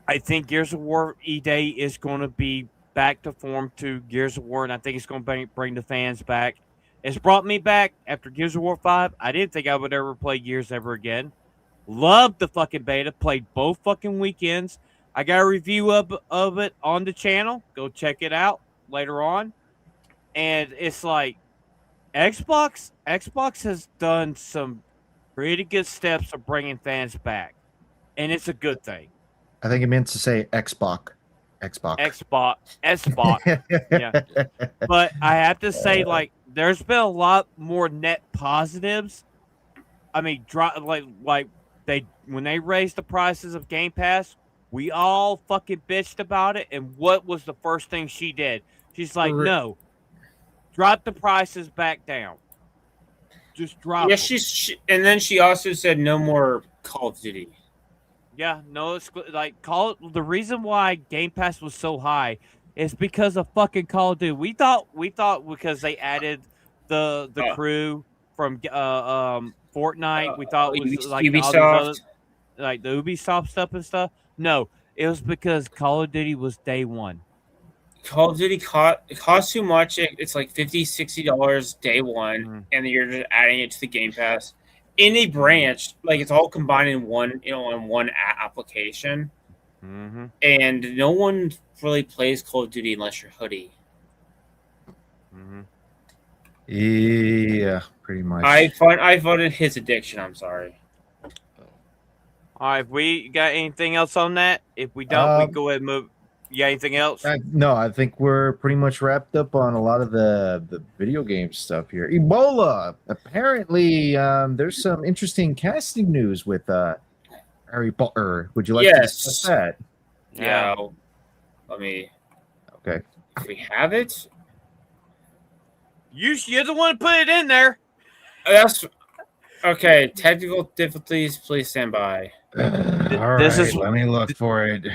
I think Gears of War E-Day is going to be back to form to Gears of War, and I think it's going to bring the fans back. It's brought me back after Gears of War 5. I didn't think I would ever play Gears ever again. Loved the fucking beta. Played both fucking weekends. I got a review of it on the channel. Go check it out later on. And it's like Xbox has done some pretty good steps of bringing fans back. And it's a good thing. I think it meant to say Xbox. Yeah. But I have to say, like, there's been a lot more net positives. I mean, when they raised the prices of Game Pass, we all fucking bitched about it. And what was the first thing she did? She's like, no, drop the prices back down. Just drop. Yeah, them. and then she also said no more Call of Duty. Yeah, no, it's like the reason why Game Pass was so high is because of fucking Call of Duty. We thought because they added the crew from Fortnite. We thought it was like Ubisoft. all these other, like the Ubisoft stuff and stuff. No, it was because Call of Duty was day one. Call of Duty costs too much. It's like $50-$60 day one, and then you're just adding it to the Game Pass. In a branch, like it's all combined in one, on one application, and no one really plays Call of Duty unless you're hoodie. Yeah, pretty much. I funded his addiction. I'm sorry. All right, if we got anything else on that? If we don't, we go ahead and move. You got anything else? No, I think we're pretty much wrapped up on a lot of the video game stuff here. Ebola. Apparently, there's some interesting casting news with Harry Potter. Would you like to discuss that? Yeah. Let me. Okay. If we have it. You're the one who put it in there. That's okay. Technical difficulties. Please stand by. All right, let me look for it.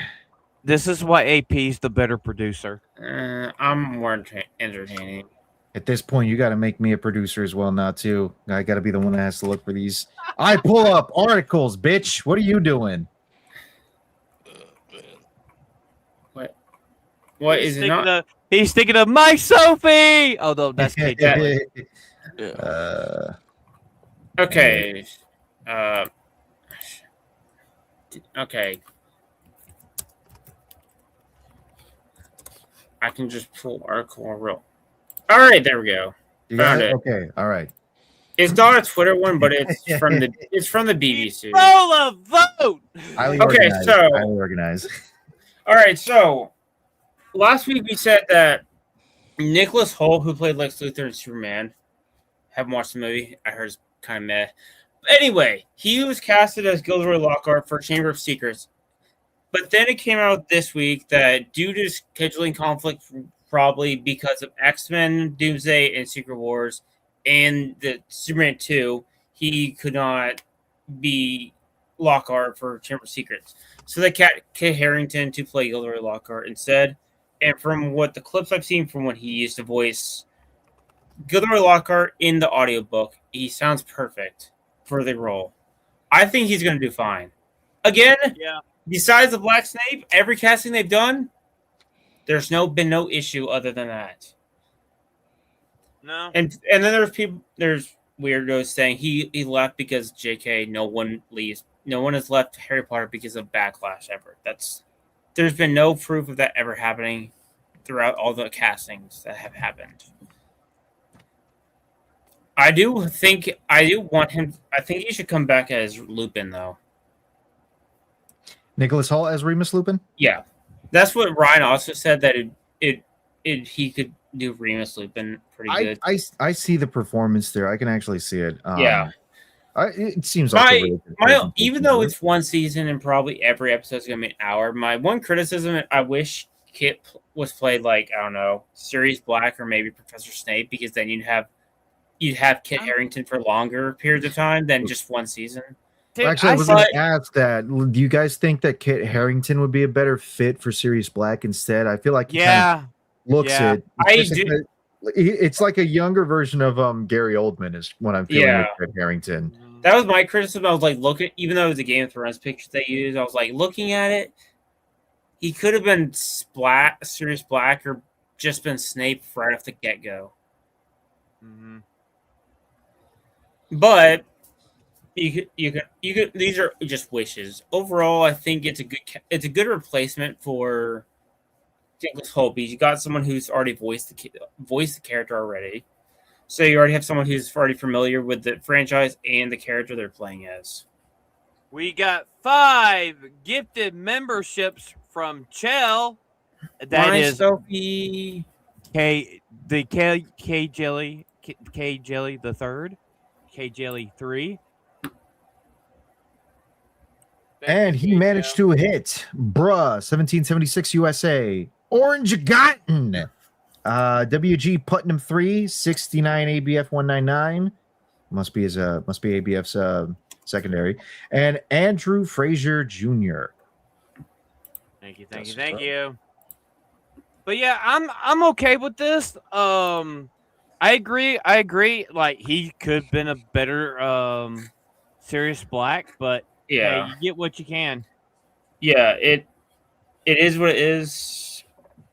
This is why AP's the better producer. I'm more entertaining. At this point, you got to make me a producer as well now, too. I got to be the one that has to look for these. I pull up articles, bitch. What are you doing? What is it not? He's thinking of my Sophie. Oh, no, that's Kate. Okay. Okay. I can just pull article real. All right, there we go. Found it. Okay, all right. It's not a Twitter one, but it's from the BBC. Roll a vote. Highly Okay, organized, so highly organized. All right, so last week we said that Nicholas Hoult, who played Lex Luthor in Superman, haven't watched the movie. I heard it's kind of meh. But anyway, he was casted as Gilderoy Lockhart for Chamber of Secrets. But then it came out this week that due to scheduling conflict, probably because of X-Men, Doomsday, and Secret Wars, and the Superman 2, he could not be Lockhart for Chamber of Secrets. So they got Kit Harington to play Gilderoy Lockhart instead. And from what the clips I've seen from when he used to voice Gilderoy Lockhart in the audiobook, he sounds perfect for the role. I think he's going to do fine. Again, Yeah. besides the Black Snape, every casting they've done, there's been no issue other than that. No. And then there's weirdos saying he left because J.K. No one has left Harry Potter because of backlash ever. There's been no proof of that ever happening throughout all the castings that have happened. I do want him. I think he should come back as Lupin, though. Nicholas Hall as Remus Lupin? Yeah, that's what Ryan also said, that he could do Remus Lupin pretty good. I see the performance there. I can actually see it. Yeah. It seems like a really good presentation even though of it. it's one season and probably every episode is going to be an hour, my one criticism, I wish Kit was played like, I don't know, Sirius Black or maybe Professor Snape, because then you'd have Kit Harington for longer periods of time than just one season. Dude, Actually, I was going to ask that. Do you guys think that Kit Harington would be a better fit for Sirius Black instead? I feel like he kind of looks it. I do. It's like a younger version of Gary Oldman is what I'm feeling with Kit Harington. That was my criticism. I was like, even though it was a Game of Thrones picture they used, I was like, looking at it, he could have been Sirius Black or just been Snape right off the get-go. Mm-hmm. But you could. These are just wishes. Overall, I think it's a good replacement for Nicholas Hoult, because you got someone who's already voiced the character already. So you already have someone who's already familiar with the franchise and the character they're playing as. We got 5 gifted memberships from Chell. That is Sophie. K Jelly the third, K Jelly 3. And he managed to hit Bruh 1776 USA, Orange Gotten, WG Putnam 3, 69 ABF 199. Must be ABF's secondary. And Andrew Frazier Jr. Thank you. But yeah, I'm okay with this. I agree. Like, he could have been a better Sirius Black, but yeah, hey, you get what you can. Yeah, it is what it is.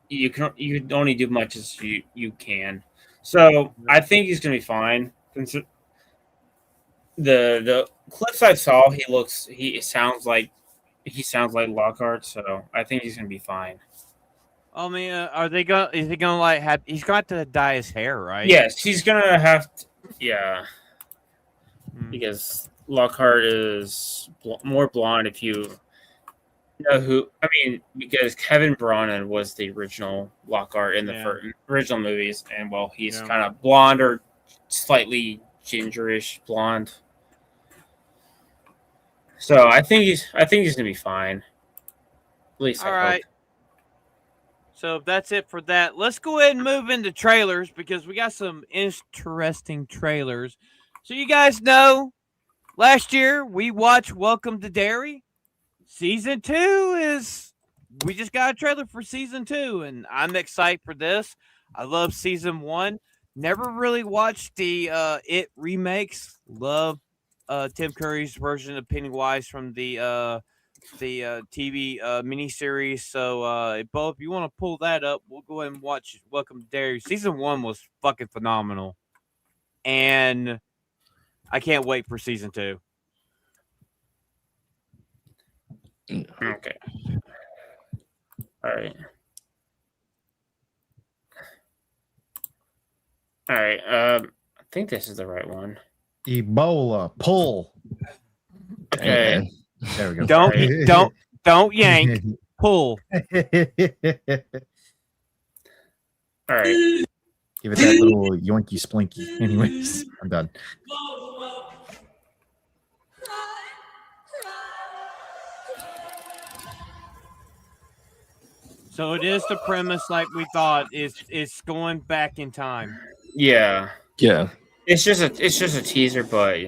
You can only do much as you can. So I think he's gonna be fine. The clips I saw, he sounds like Lockhart, so I think he's gonna be fine. I mean, is he gonna like he's got to dye his hair, right? Yes, he's gonna have to, yeah. Because Lockhart is more blonde, if you know who. I mean, because Kevin Branagh was the original Lockhart in the original movies, and he's kind of blonde or slightly gingerish blonde. So I think he's gonna be fine. At least all right. So that's it for that. Let's go ahead and move into trailers, because we got some interesting trailers. So you guys know, last year we watched Welcome to Derry. Season 2 we just got a trailer for season 2, and I'm excited for this. I love season 1. Never really watched the It remakes. Love Tim Curry's version of Pennywise from the TV miniseries. So, if you want to pull that up, we'll go ahead and watch Welcome to Derry. Season 1 was fucking phenomenal, and I can't wait for season 2. Okay. All right. I think this is the right one. Ebola pull. Okay. There we go. Don't yank. Pull. All right. Give it that little yoinky splinky. Anyways, I'm done. So it is the premise, like we thought. It's going back in time. Yeah. Yeah. It's just a teaser, but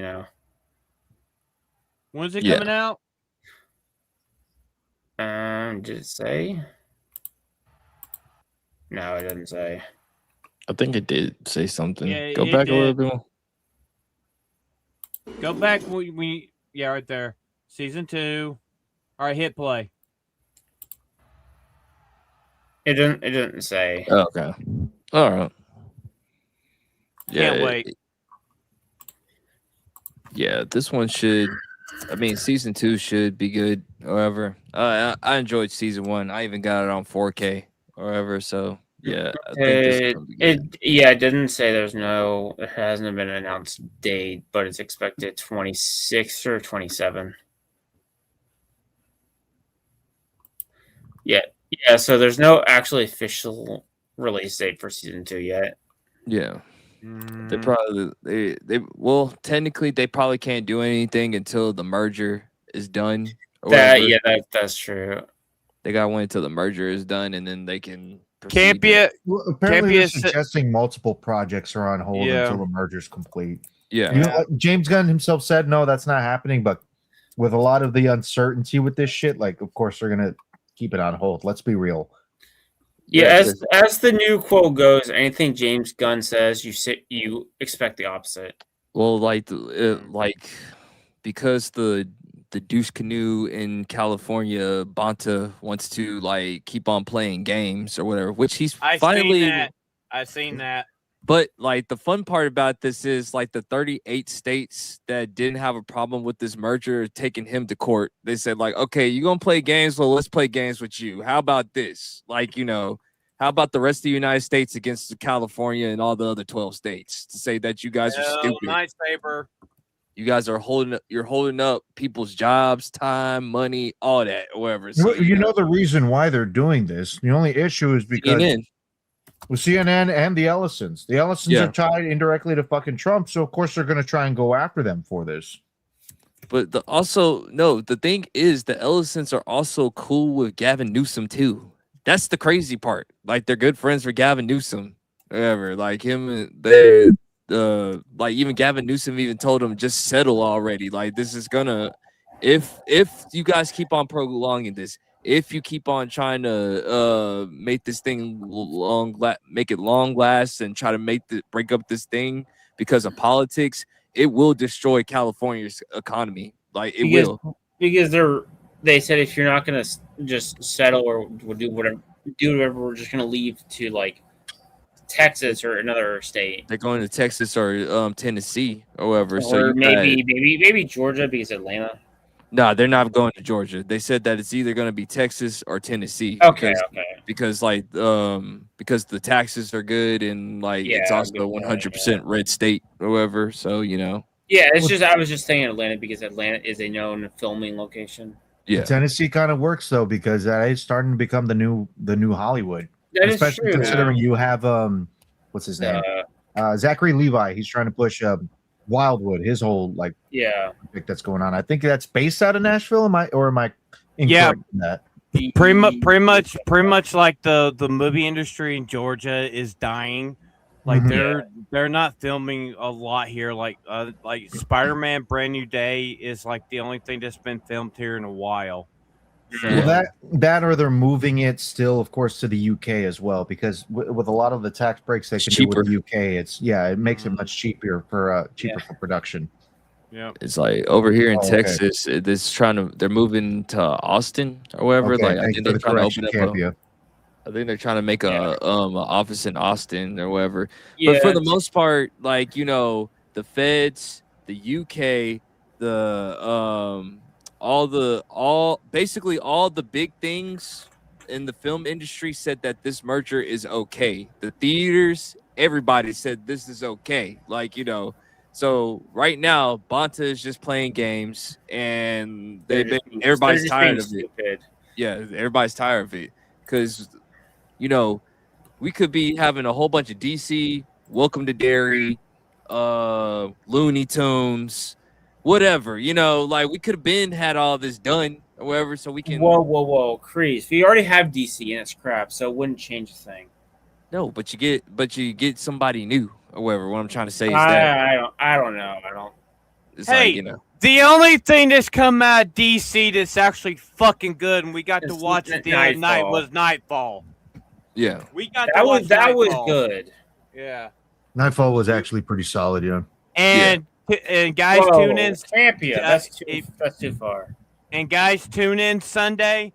When's it coming out? Did it say? No, it doesn't say. I think it did say something. Yeah, Go it back a little did. bit more. Go back. Yeah, right there. Season 2. All right, hit play. It didn't say. Oh, okay. All right. Yeah. Can't wait. Yeah, this one should. I mean, season 2 should be good. However, I enjoyed season 1. I even got it on 4K. However, so yeah, I think this is gonna be good. It didn't say it hasn't been an announced date, but it's expected 26 or 27. Yeah. Yeah, so there's no actually official release date for season 2 yet. Yeah. They probably they well technically they probably can't do anything until the merger is done. That's true. They got to wait until the merger is done, and then they can. Campia. Well, apparently, they're suggesting multiple projects are on hold until the merger's complete. Yeah. You know, like James Gunn himself said, no, that's not happening. But with a lot of the uncertainty with this shit, like, of course, they're gonna keep it on hold. Let's be real. Yeah, as the new quote goes, anything James Gunn says, you expect the opposite. Well, like because the Deuce Canoe in California, Bonta wants to like keep on playing games or whatever, which he's finally. I've seen that. But like the fun part about this is like the 38 states that didn't have a problem with this merger taking him to court. They said like, okay, you're gonna play games. Well, let's play games with you. How about this? Like, how about the rest of the United States against California and all the other 12 states to say that you guys are stupid? Nice paper. You guys are holding up people's jobs, time, money, all that, whatever. So, you know the reason why they're doing this. The only issue is because with CNN and the Ellisons. The Ellisons are tied indirectly to fucking Trump, so of course they're going to try and go after them for this. But the thing is the Ellisons are also cool with Gavin Newsom too. That's the crazy part. Like they're good friends with Gavin Newsom. Whatever. Like him, like even Gavin Newsom even told him just settle already. Like this is gonna, if you guys keep on prolonging this, if you keep on trying to make this thing make it long last and try to break up this thing because of politics, it will destroy California's economy. Like it will. Because they said if you're not gonna just settle or do whatever, we're just gonna leave to like Texas or another state. They're going to Texas or Tennessee or wherever. Or maybe Georgia because Atlanta. No, they're not going to Georgia. They said that it's either going to be Texas or Tennessee. Because the taxes are good and it's also a 100% red state or whatever. So Yeah, I was just saying Atlanta because Atlanta is a known filming location. Yeah, Tennessee kind of works though because it's starting to become the new Hollywood. That especially is true, considering you have what's his name? Zachary Levi. He's trying to push Wildwood, his whole project that's going on. I think that's based out of Nashville. Am I incorrect in that? Pretty much like the movie industry in Georgia is dying. Like they're not filming a lot here. Like Spider-Man: Brand New Day is like the only thing that's been filmed here in a while. So. Well, that or they're moving it still, of course, to the UK as well because with a lot of the tax breaks they can do with the UK, it makes it much cheaper for production. Yeah, it's like over here in Texas, they're moving to Austin or wherever. Okay, I think they're trying to open up. I think they're trying to make a office in Austin or whatever. Yeah, but for the most part, the feds, the UK, basically all the big things in the film industry said that this merger is okay. The theaters, everybody said this is okay. So right now, Bonta is just playing games, and everybody's tired of it. Stupid. Yeah, everybody's tired of it because, we could be having a whole bunch of DC, Welcome to Derry, Looney Tunes, whatever. We could have had all this done or whatever, so we can. Whoa, Kreese. We already have DC and it's crap, so it wouldn't change a thing. No, but you get somebody new or whatever. What I'm trying to say is I don't know. It's the only thing that's come out of DC that's actually fucking good, and we got to watch it the other night was Nightfall. Yeah, we got that was good. Yeah. Nightfall was actually pretty solid, yeah. And guys, Whoa, tune in. Champion. That's too far. And guys, tune in Sunday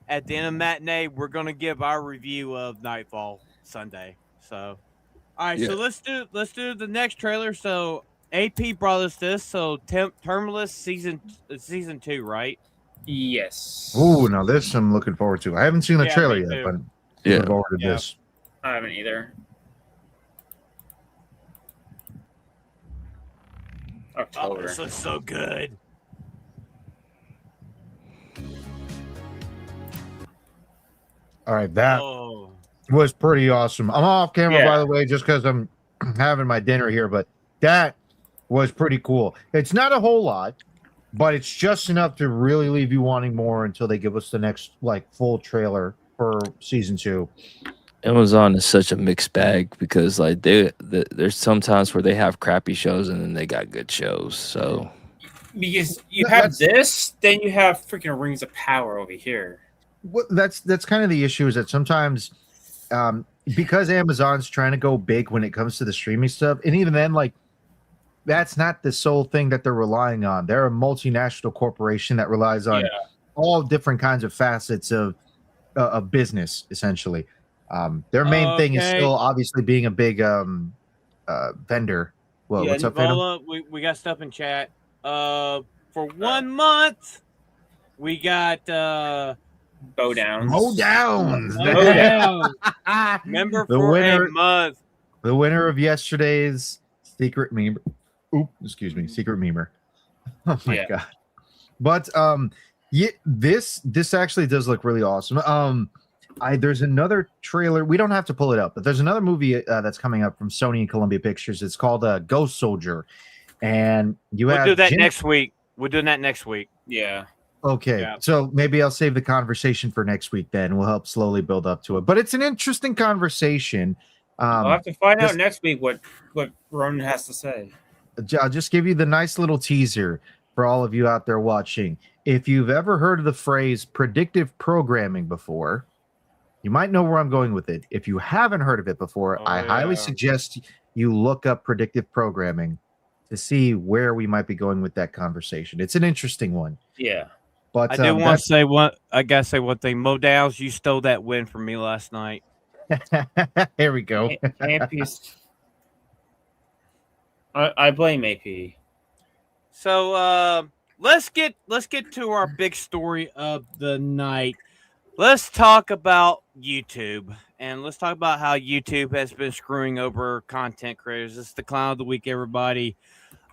at the end of matinee. We're gonna give our review of Nightfall Sunday. So, all right. Yeah. So let's do the next trailer. So AP brought us this. So Terminalist season 2, right? Yes. Ooh, now this I'm looking forward to. I haven't seen the Yeah, trailer me yet, too. but Yeah. looking forward to Yeah. this. I haven't either. Oh, October. this looks so good. All right, that Oh, was pretty awesome. I'm off camera, Yeah. by the way, just because I'm having my dinner here, but that was pretty cool. It's not a whole lot, but it's just enough to really leave you wanting more until they give us the next like full trailer for season 2. Amazon is such a mixed bag because like there's sometimes where they have crappy shows and then they got good shows. So Because you have this, then you have freaking Rings of Power over here. That's kind of the issue, is that sometimes because Amazon's trying to go big when it comes to the streaming stuff, and even then, like, that's not the sole thing that they're relying on. They're a multinational corporation that relies on all different kinds of facets of business, essentially. Their main thing is still obviously being a big vendor. Well, what's up, Phantom? Nivola, we got stuff in chat. For 1 month, we got Bow Downs. Remember, The for winner- a month. The winner of yesterday's secret meme. Secret memer. Oh my god. But this actually does look really awesome. There's another trailer. We don't have to pull it up, but there's another movie that's coming up from Sony and Columbia Pictures. It's called Ghost Soldier, and We'll do that next week. We're doing that next week. Yeah. Okay, Yeah. so maybe I'll save the conversation for next week. Then we'll help slowly build up to it. But it's an interesting conversation. I'll have to find out next week what Ronan has to say. I'll just give you the nice little teaser for all of you out there watching. If you've ever heard of the phrase predictive programming before, you might know where I'm going with it. If you haven't heard of it before, I highly suggest you look up predictive programming to see where we might be going with that conversation. It's an interesting one. Yeah. But I did want to say one. I gotta say one thing. Mo Downs, you stole that win from me last night. Here we go. I blame AP. So let's get to our big story of the night. Let's talk about YouTube, and let's talk about how YouTube has been screwing over content creators. It's the clown of the week, everybody.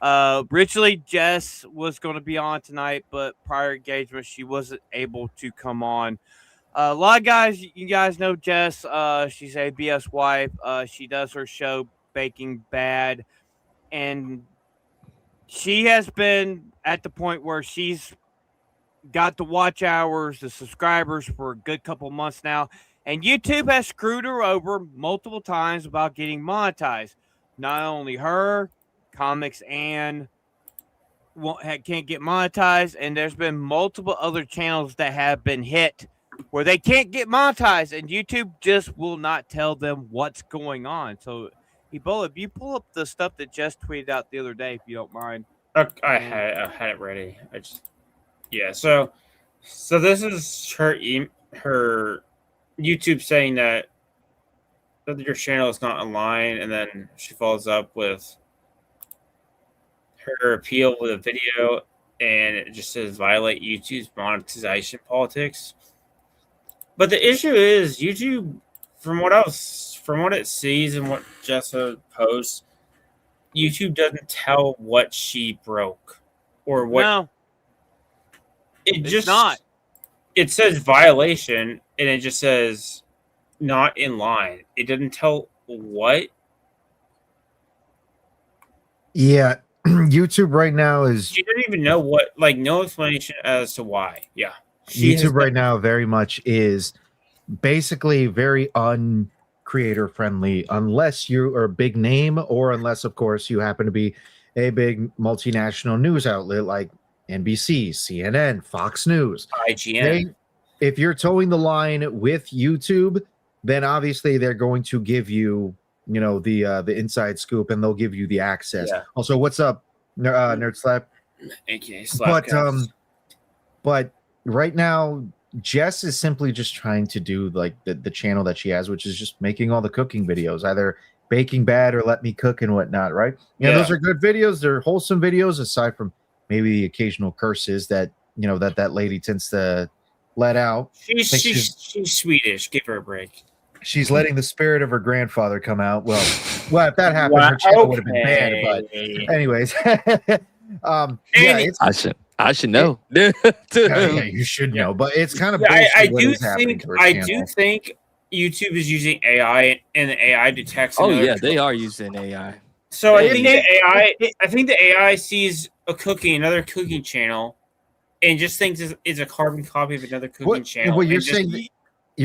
Originally, Jess was going to be on tonight, but prior engagement, she wasn't able to come on. A lot of guys, you guys know Jess. She's ABS wife. She does her show Baking Bad, and she has been at the point where she's got the watch hours, the subscribers for a good couple months now, and YouTube has screwed her over multiple times about getting monetized. Not only her, Comics and can't get monetized, and there's been multiple other channels that have been hit where they can't get monetized, and YouTube just will not tell them what's going on. So, Ebola, if you pull up the stuff that Jess tweeted out the other day, if you don't mind. I had it ready. So this is her YouTube saying that your channel is not online, and then she follows up with her appeal with a video, and it just says violate YouTube's monetization politics. But the issue is YouTube, from what it sees and what Jessa posts, YouTube doesn't tell what she broke or what. No, it's not. It says violation, and it just says not in line. It doesn't tell what. Yeah, YouTube right now is. She doesn't even know what. No explanation as to why. Yeah. YouTube right now very much is basically very uncreator friendly, unless you are a big name, or unless, of course, you happen to be a big multinational news outlet like NBC, CNN, Fox News, IGN. If you're towing the line with YouTube, then obviously they're going to give you the inside scoop, and they'll give you the access. Yeah. Also, what's up, Nerd Slap? AKA Slapcast. But right now, Jess is simply just trying to do like the channel that she has, which is just making all the cooking videos, either Baking Bad or Let Me Cook and whatnot, right? Yeah, those are good videos. They're wholesome videos, aside from maybe the occasional curses that that lady tends to let out. She's Swedish. Give her a break. She's letting the spirit of her grandfather come out. Well, if that happened, her channel would have been banned. But anyways, I should know. Yeah, you should know, but it's kind of I do think YouTube is using AI, and the AI detects. Oh yeah, they are using AI. So I think the AI sees another cooking channel, and just thinks it's a carbon copy of another cooking channel. Well, you're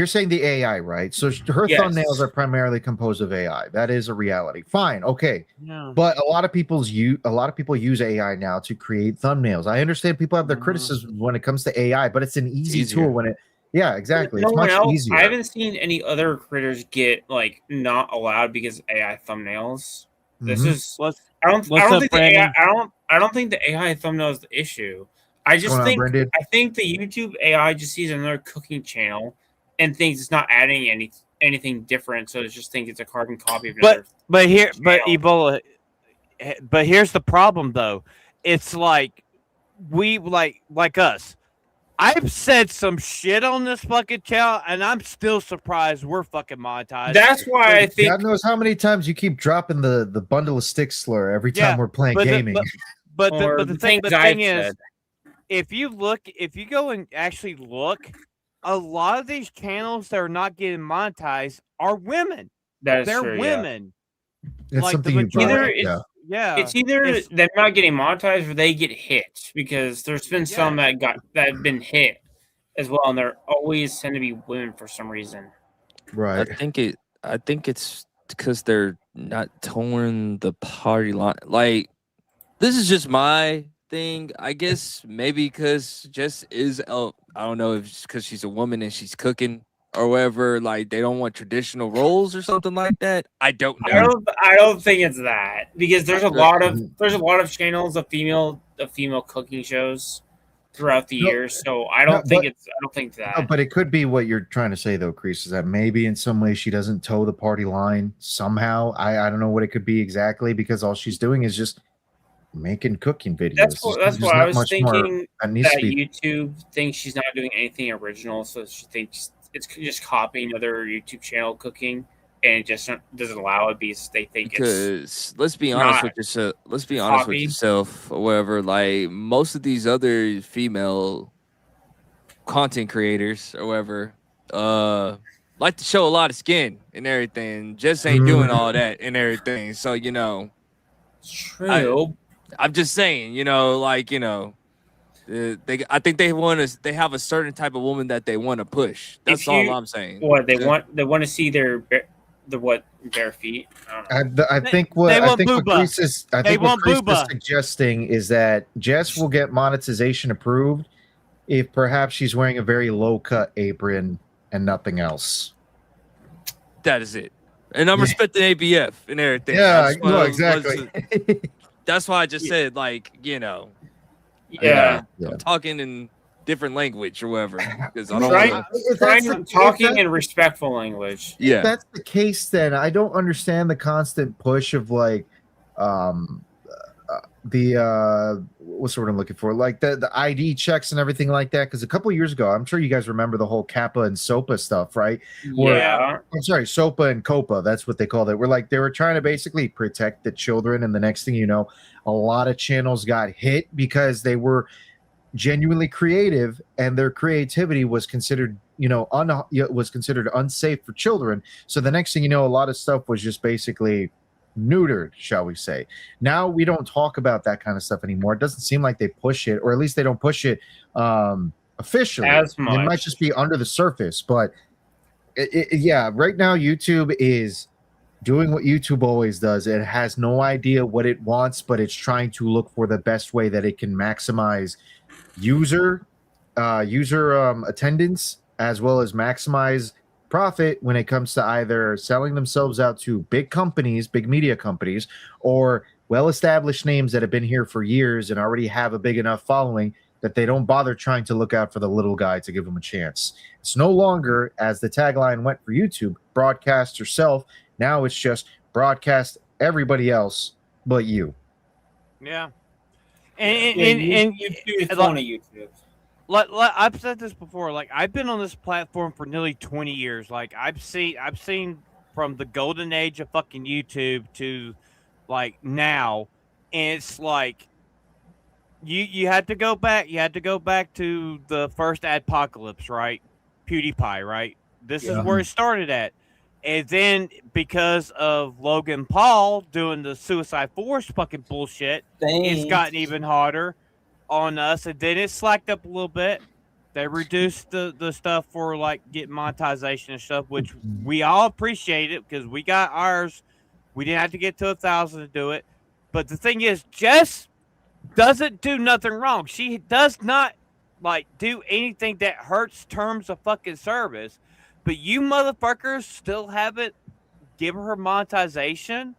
saying the AI, right? So her thumbnails are primarily composed of AI. That is a reality. Fine, okay. Yeah. But a lot of people use AI now to create thumbnails. I understand people have their criticisms when it comes to AI, but it's an easy tool when it. Yeah, exactly. It's much easier. I haven't seen any other creators get like not allowed because of AI thumbnails. This is. I don't think the AI thumbnail is the issue. I think the YouTube AI just sees another cooking channel and thinks it's not adding anything different, so it just thinks it's a carbon copy of another. But Ebola. But here's the problem, though. It's like we like us. I've said some shit on this fucking channel, and I'm still surprised we're fucking monetized. That's why I think God knows how many times you keep dropping the bundle of sticks slur every time we're playing gaming. But the thing is, if you go and actually look, a lot of these channels that are not getting monetized are women. They're women. Yeah. It's something you It's either they're not getting monetized or they get hit, because there's been some that have been hit as well, and they're always tend to be women for some reason. Right. I think it's because they're not towing the party line. Like, this is just my thing. I guess maybe because Jess is I don't know if it's because she's a woman and she's cooking or whatever. Like, they don't want traditional roles or something like that. I don't know. I don't think it's that, because there's a lot of channels of female cooking shows throughout the years. So I don't think that. No, but it could be what you're trying to say, though, Kreese, is that maybe in some way she doesn't toe the party line somehow. I don't know what it could be exactly, because all she's doing is just making cooking videos. That's what I was thinking. That YouTube thinks she's not doing anything original, so she thinks it's just copying other YouTube channel cooking, and it just doesn't allow it because they think because let's be honest with yourself or whatever. Like, most of these other female content creators or whatever like to show a lot of skin and everything. Just ain't doing all that and everything. So true. I'm just saying, I think they have a certain type of woman that they want to push. That's all I'm saying. What they want to see their bare feet. I think what Kreese is suggesting is that Jess will get monetization approved if perhaps she's wearing a very low cut apron and nothing else. That is it. And I'm respecting ABF and everything. Yeah, exactly. That's why I just said, I'm talking in different language or whatever, because I don't talking in respectful language. Yeah, if that's the case, then I don't understand the constant push of what's the word I'm looking for? Like the ID checks and everything like that. Because a couple of years ago, I'm sure you guys remember the whole Kappa and SOPA stuff, right? I'm sorry, SOPA and COPA. That's what they called it. They were trying to basically protect the children, and the next thing you know, a lot of channels got hit because they were genuinely creative, and their creativity was considered unsafe for children. So the next thing you know, a lot of stuff was just basically neutered, shall we say. Now we don't talk about that kind of stuff anymore. It doesn't seem like they push it, or at least they don't push it officially as much. It might just be under the surface, but right now YouTube is doing what YouTube always does. It has no idea what it wants, but it's trying to look for the best way that it can maximize user attendance, as well as maximize profit when it comes to either selling themselves out to big companies, big media companies, or well-established names that have been here for years and already have a big enough following that they don't bother trying to look out for the little guy to give him a chance. It's no longer, as the tagline went for YouTube, broadcast yourself. Now it's just broadcast everybody else but you. Yeah. YouTube is one of YouTube. Like I've said this before. Like I've been on this platform for nearly 20 years. Like I've seen from the golden age of fucking YouTube to like now, and it's like you had to go back. You had to go back to the first adpocalypse, right? PewDiePie, right? This is where it started at. And then because of Logan Paul doing the Suicide Force fucking bullshit, it's gotten even harder on us. And then it slacked up a little bit. They reduced the stuff for like getting monetization and stuff, which we all appreciate it because we got ours. We didn't have to get to 1,000 to do it. But the thing is, Jess doesn't do nothing wrong. She does not like do anything that hurts terms of fucking service. But you motherfuckers still haven't given her monetization?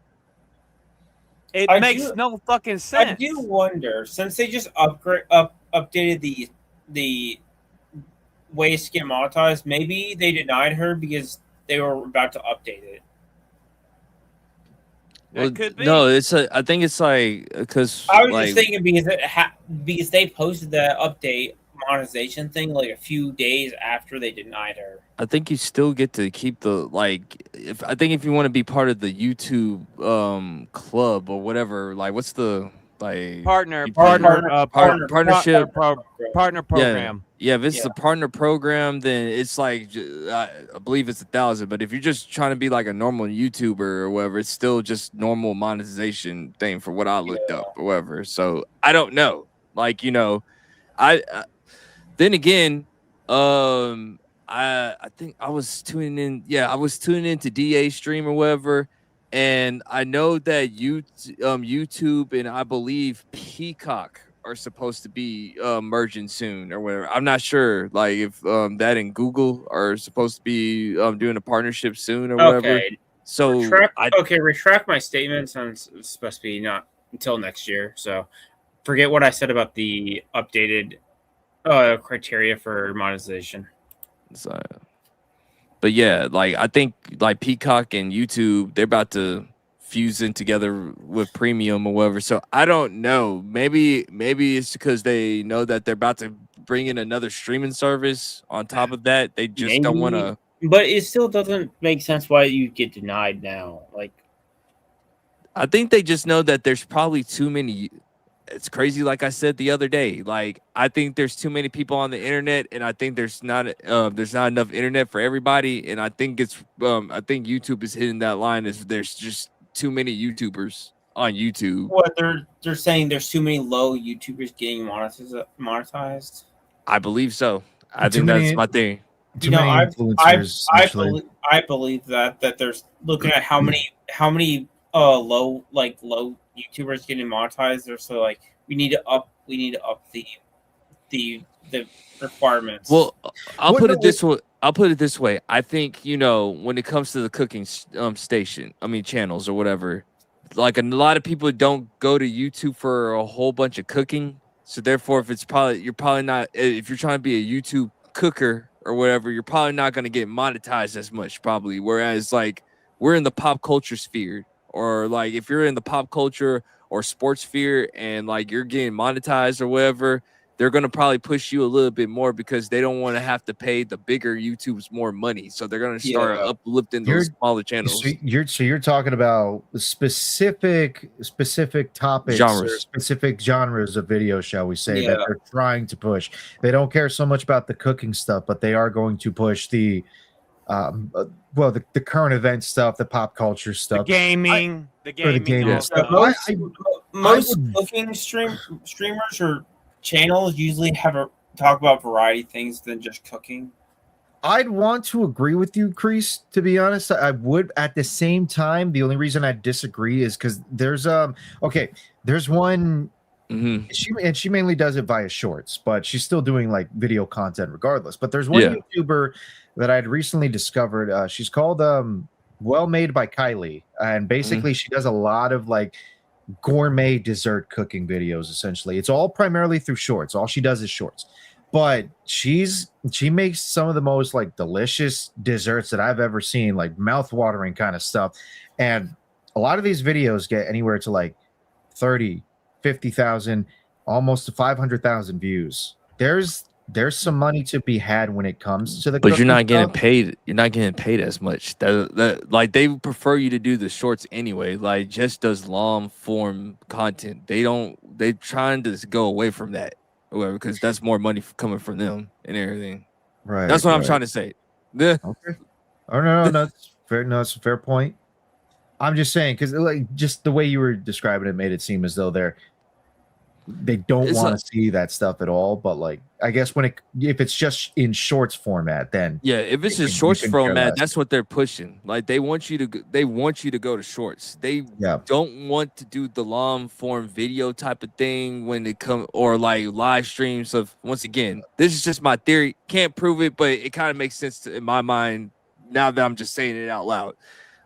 It makes no fucking sense. I do wonder, since they just updated the ways to get monetized, maybe they denied her because they were about to update it. That could be. No, I think it's like because I was just thinking because they posted the update monetization thing like a few days after they denied her. I think you still get to keep the if you want to be part of the YouTube club or whatever, like what's the partnership partner program. Yeah, if it's the partner program, then it's like I believe it's 1,000. But if you're just trying to be like a normal YouTuber or whatever, it's still just normal monetization thing for what I looked up or whatever. So I don't know. Like, you know, I then again, I think I was tuning in. Yeah, I was tuning into DA's stream or whatever, and I know that YouTube and I believe Peacock are supposed to be merging soon or whatever. I'm not sure, like if that and Google are supposed to be doing a partnership soon or whatever. So retract my statement since it's supposed to be not until next year. So forget what I said about the updated criteria for monetization. So, but yeah, like I think like Peacock and YouTube, they're about to fuse in together with premium or whatever. So I don't know. Maybe it's because they know that they're about to bring in another streaming service on top of that. They just don't want to. But it still doesn't make sense why you get denied now. Like, I think they just know that there's probably too many. It's crazy, like I said the other day. Like I think there's too many people on the internet, and I think there's not enough internet for everybody. And I think I think YouTube is hitting that line. Is there's just too many YouTubers on YouTube. What they're saying? There's too many low YouTubers getting monetized. I believe so. I think that's my thing. You know, I believe that there's looking at how many low YouTubers getting monetized. They're so like we need to up the requirements. Well, I'll put it this way. I think, you know, when it comes to the cooking channels or whatever, like a lot of people don't go to YouTube for a whole bunch of cooking. So therefore, if you're probably not, if you're trying to be a YouTube cooker or whatever, you're probably not going to get monetized as much probably. Whereas like we're in the pop culture sphere, or like if you're in the pop culture or sports sphere and like you're getting monetized or whatever, they're going to probably push you a little bit more because they don't want to have to pay the bigger YouTubes more money. So they're going to start uplifting those smaller channels. So you're talking about specific topics or specific genres of video, shall we say, that they're trying to push. They don't care so much about the cooking stuff, but they are going to push the current event stuff, the pop culture stuff, the gaming stuff. Most cooking streamers or channels usually talk about variety things than just cooking. I'd want to agree with you, Kreese. To be honest, I would. At the same time, the only reason I disagree is because there's one. Mm-hmm. She mainly does it via shorts, but she's still doing like video content regardless. But there's one YouTuber that I'd recently discovered. She's called Well Made by Kylie, and basically she does a lot of like gourmet dessert cooking videos. Essentially, it's all primarily through shorts. All she does is shorts, but she makes some of the most like delicious desserts that I've ever seen, like mouth-watering kind of stuff. And a lot of these videos get anywhere to like 30, 50,000, almost to 500,000 views. There's some money to be had when it comes to the But you're cooking not getting stuff. paid. You're not getting paid as much. Like they prefer you to do the shorts anyway. Like just does long form content. They trying to go away from that, whatever, because that's more money coming from them and everything. Right. That's what I'm trying to say. Okay. Oh no, that's fair. No, it's a fair point. I'm just saying because like just the way you were describing it made it seem as though they don't It's want to see that stuff at all. But like, I guess if it's just in shorts format, then Yeah, if it's you just can shorts care format, less. that's what they're pushing. Like they want you to go to shorts. They don't want to do the long form video type of thing when it come or like live streams of. Once again, this is just my theory. Can't prove it, but it kind of makes sense in my mind now that I'm just saying it out loud.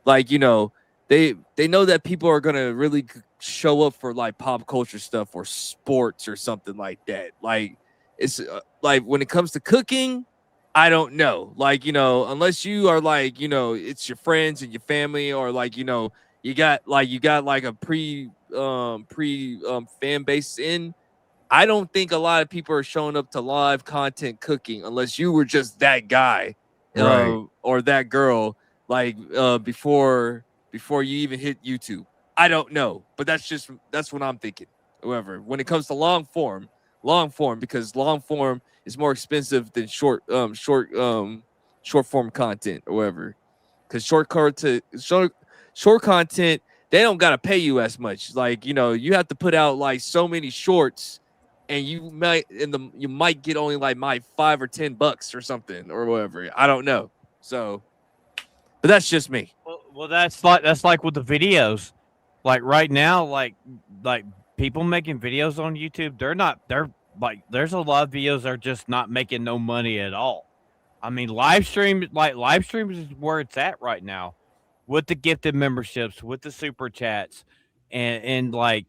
Like they know that people are gonna really show up for like pop culture stuff or sports or something like that. Like it's like when it comes to cooking, I don't know. Like unless you are like it's your friends and your family or like you got like a pre fan base in. I don't think a lot of people are showing up to live content cooking unless you were just that guy Right. or that girl like before you even hit YouTube. I don't know, but that's what I'm thinking. However, when it comes to long form, because long form is more expensive than short form content or whatever. Because short content, they don't gotta pay you as much. Like you have to put out like so many shorts, and you might get only like $5 or $10 or something or whatever. I don't know. So, but that's just me. Well, that's like with the videos. Like right now, like people making videos on YouTube, they're like there's a lot of videos that are just not making no money at all. I mean, live streams is where it's at right now, with the gifted memberships, with the super chats, and like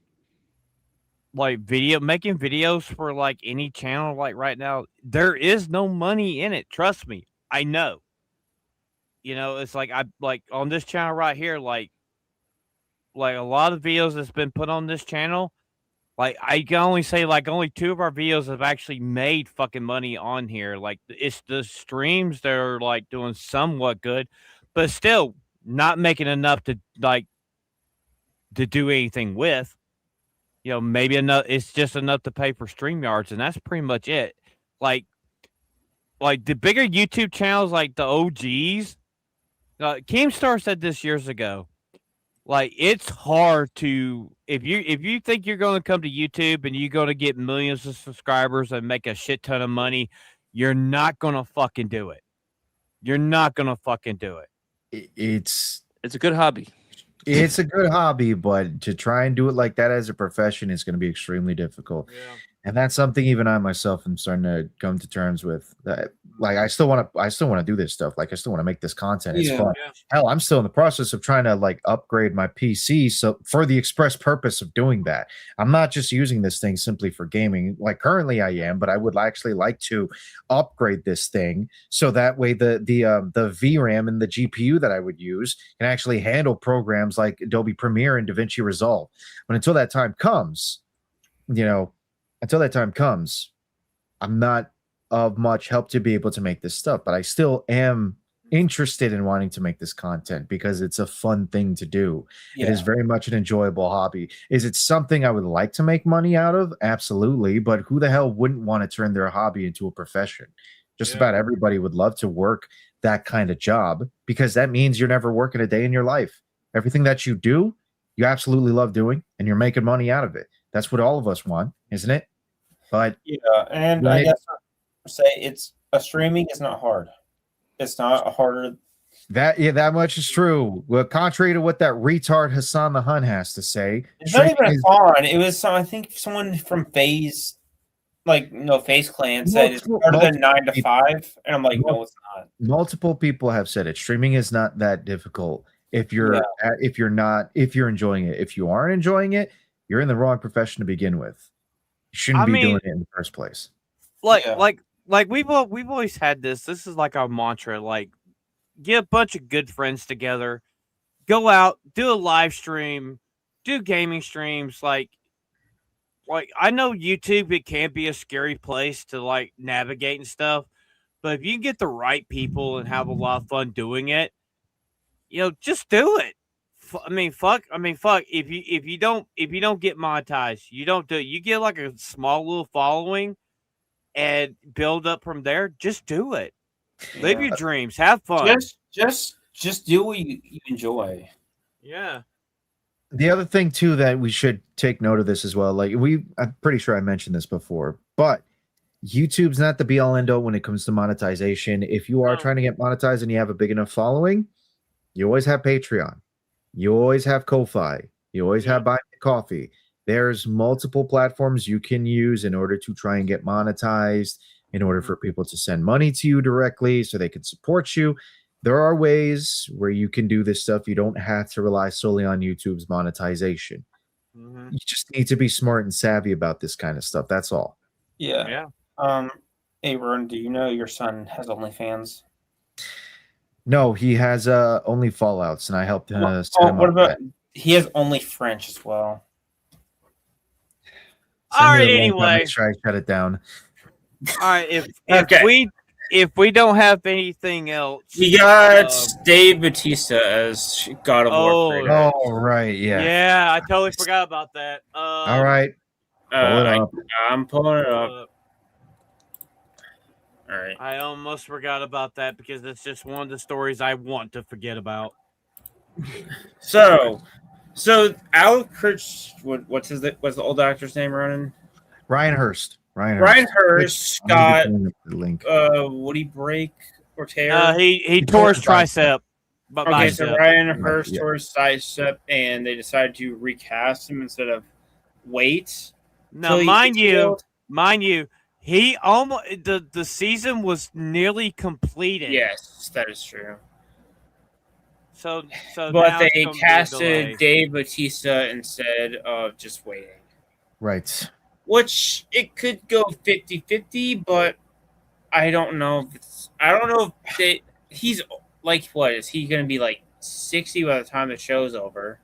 making videos for like any channel. Like right now, there is no money in it. Trust me, I know. It's like I like on this channel right here, like a lot of videos that's been put on this channel, like I can only say like only 2 of our videos have actually made fucking money on here. Like it's the streams that are like doing somewhat good, but still not making enough to like to do anything with. Maybe enough. It's just enough to pay for StreamYards, and that's pretty much it. Like the bigger YouTube channels, like the OGs. Keemstar said this years ago. Like it's hard to if you think you're going to come to YouTube and you're going to get millions of subscribers and make a shit ton of money, you're not going to fucking do it. You're not going to fucking do it. It's a good hobby. It's a good hobby, but to try and do it like that as a profession is going to be extremely difficult. Yeah. And that's something even I myself am starting to come to terms with. That, like, I still want to do this stuff. Like, I still want to make this content. It's fun. Yeah. Hell, I'm still in the process of trying to like upgrade my PC. So for the express purpose of doing that, I'm not just using this thing simply for gaming. Like currently I am, but I would actually like to upgrade this thing so that way the VRAM and the GPU that I would use can actually handle programs like Adobe Premiere and DaVinci Resolve. But until that time comes, I'm not of much help to be able to make this stuff, but I still am interested in wanting to make this content because it's a fun thing to do. Yeah. It is very much an enjoyable hobby. Is it something I would like to make money out of? Absolutely. But who the hell wouldn't want to turn their hobby into a profession? Just about everybody would love to work that kind of job because that means you're never working a day in your life. Everything that you do, you absolutely love doing and you're making money out of it. That's what all of us want, isn't it? But and I guess say it's streaming is not hard. It's not harder. That much is true. Well, contrary to what that retard Hassan the Hun has to say, It's not even a con. It was I think someone from FaZe like Face Clan said it's part of the 9 to 5, and I'm like, no, it's not. Multiple people have said it. Streaming is not that difficult if you're enjoying it. If you aren't enjoying it, you're in the wrong profession to begin with. You shouldn't be doing it in the first place. Like we've always had this. This is like our mantra. Like, get a bunch of good friends together, go out, do a live stream, do gaming streams. Like I know YouTube, it can be a scary place to like navigate and stuff, but if you can get the right people and have a lot of fun doing it, just do it. Fuck. If you don't get monetized, you don't do it. You get like a small little following and build up from there. Just do it. Live your dreams. Have fun. Just do what you enjoy. Yeah. The other thing too that we should take note of this as well. Like I'm pretty sure I mentioned this before, but YouTube's not the be all end all when it comes to monetization. If you are trying to get monetized and you have a big enough following, you always have Patreon. You always have Ko-Fi. You always have Buy Me Coffee. There's multiple platforms you can use in order to try and get monetized, in order for people to send money to you directly so they can support you. There are ways where you can do this stuff. You don't have to rely solely on YouTube's monetization. You just need to be smart and savvy about this kind of stuff. That's all. Yeah. Hey, Ron, do you know your son has OnlyFans? No, he has only Fallouts, and I helped set him what up. about he has only French as well? All right. Anyway, make sure I shut it down. All right. If we don't have anything else, we got Dave Bautista as God of War. Oh, right, yeah. Yeah, I totally forgot about that. All right, I'm pulling it up. All right. I almost forgot about that because it's just one of the stories I want to forget about. So Alec Kurtz, what's the old actor's name running? Ryan Hurst. Ryan Hurst got what did he break or tear? He tore his tricep. Okay, so Ryan Hurst tore his tricep, and they decided to recast him instead of wait. Now, mind you, he almost the season was nearly completed. Yes, that is true. So but they casted Dave Bautista instead of just waiting. Right. Which it could go 50-50, but I don't know if he's like, what is he going to be like 60 by the time the show's over?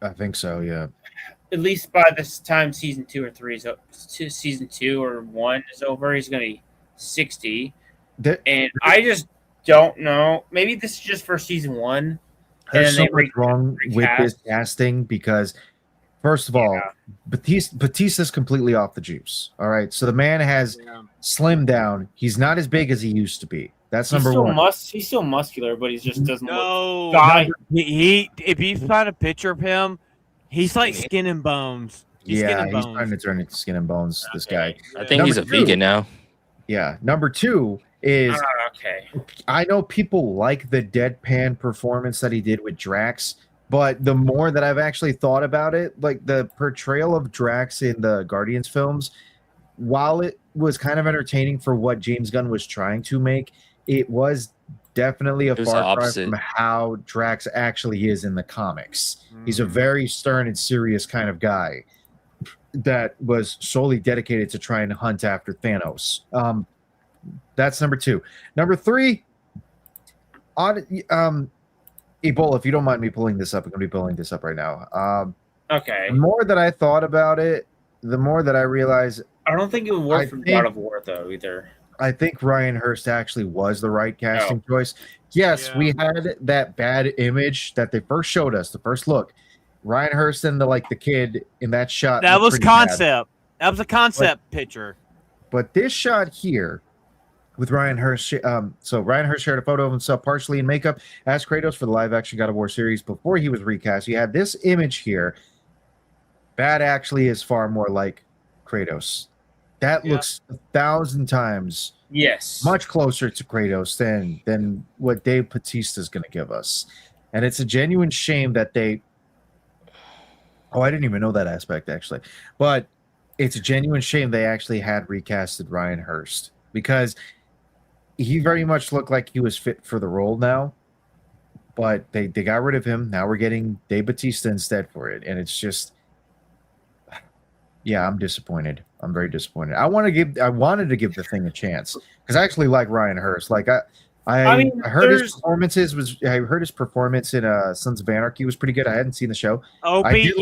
I think so, yeah. At least by this time season 2 or 3 is up, season 2 or 1 is over, he's going to be 60. And I just don't know. Maybe this is just for season 1. There's so much wrong with this casting because, first of all, Batista's completely off the juice. All right, so the man has slimmed down. He's not as big as he used to be. That's number one. He's still muscular, but he just doesn't look. If you find a picture of him, he's like skin and bones. He's trying to turn into skin and bones. This guy. I think he's a vegan now. Yeah. Number 2 is I know people like the deadpan performance that he did with Drax. But the more that I've actually thought about it, like the portrayal of Drax in the Guardians films, while it was kind of entertaining for what James Gunn was trying to make, it was definitely a far cry from how Drax actually is in the comics. He's a very stern and serious kind of guy that was solely dedicated to trying to hunt after Thanos. That's number 2. Number 3, Ebola, if you don't mind me pulling this up, I'm going to be pulling this up right now. Okay. The more that I thought about it, the more that I realized... I don't think it would work for God of War, though, either. I think Ryan Hurst actually was the right casting choice. Yes, we had that bad image that they first showed us, the first look. Ryan Hurst and the kid in that shot. That was concept. That was a concept picture. But this shot here... with Ryan Hurst. So Ryan Hurst shared a photo of himself partially in makeup as Kratos for the live-action God of War series before he was recast. You had this image here. That actually is far more like Kratos. That looks 1,000 times much closer to Kratos than what Dave Bautista is going to give us. And it's a genuine shame that they... Oh, I didn't even know that aspect, actually. But it's a genuine shame they actually had recasted Ryan Hurst, because he very much looked like he was fit for the role now, but they got rid of him. Now we're getting Dave Bautista instead for it, and it's just, yeah, I'm disappointed. I'm very disappointed. I wanted to give the thing a chance because I actually like Ryan Hurst. Like I heard his performance in Sons of Anarchy was pretty good. I hadn't seen the show. Opie,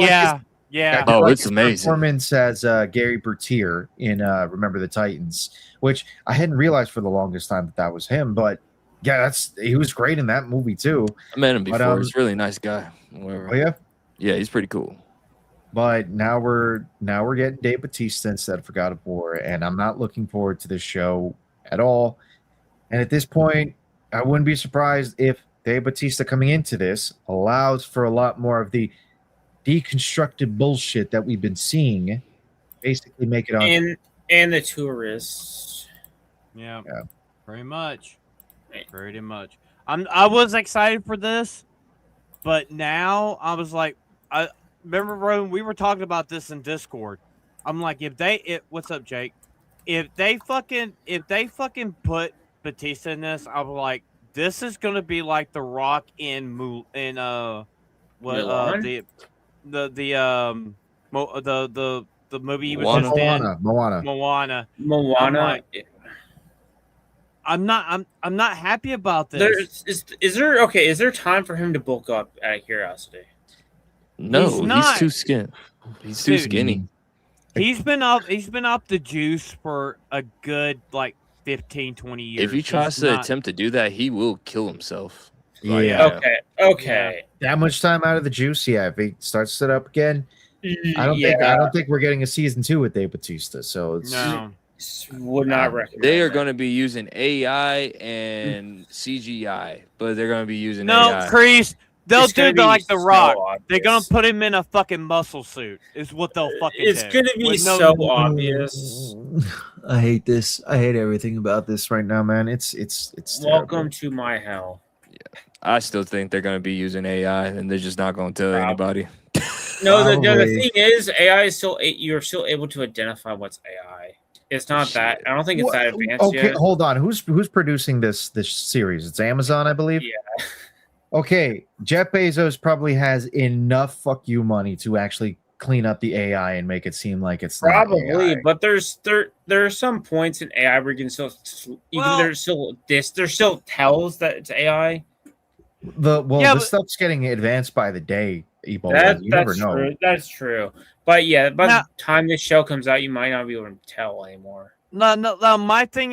yeah. Oh, like it's his amazing. Performance as Gary Bertier in Remember the Titans, which I hadn't realized for the longest time that was him. But yeah, he was great in that movie too. I met him before. He's a really nice guy. Oh yeah, yeah, he's pretty cool. But now we're getting Dave Bautista instead of God of War, and I'm not looking forward to this show at all. And at this point, I wouldn't be surprised if Dave Bautista coming into this allows for a lot more of the deconstructed bullshit that we've been seeing, basically make it on. And the tourists. Yeah. Pretty much. I was excited for this, but now I was like, I remember, Rowan, we were talking about this in Discord. I'm like, what's up, Jake? If they fucking put Batista in this, I was like, this is gonna be like The Rock in the movie he was just in. Moana. I'm not happy about this. Is there time for him to bulk up out of curiosity? No, he's too skinny. He's too skinny. He's been up the juice for a good 15, 20 years. If he tries to attempt to do that, he will kill himself. Yeah. Okay. That much time out of the juice, yeah. If he starts it up again, I don't think we're getting a season 2 with Dave Bautista. So it's would not recommend. They are going to be using AI and CGI, but they're going to be using AI. Kreese. They'll do The Rock. They're gonna put him in a fucking muscle suit. Is what they'll fucking do. It's gonna be so obvious. I hate this. I hate everything about this right now, man. It's welcome to my hell. Yeah, I still think they're gonna be using AI, and they're just not gonna tell anybody. No, the thing is, AI is you're still able to identify what's AI. It's not that. I don't think it's that advanced yet. Okay, hold on. Who's producing this series? It's Amazon, I believe. Yeah. Okay, Jeff Bezos probably has enough fuck you money to actually clean up the AI and make it seem like it's probably, not AI. but there are some points in AI where you can there's still tells that it's AI. The stuff's getting advanced by the day, Ebola. You never know. True. That's true. But yeah, by the time this show comes out, you might not be able to tell anymore. No. My thing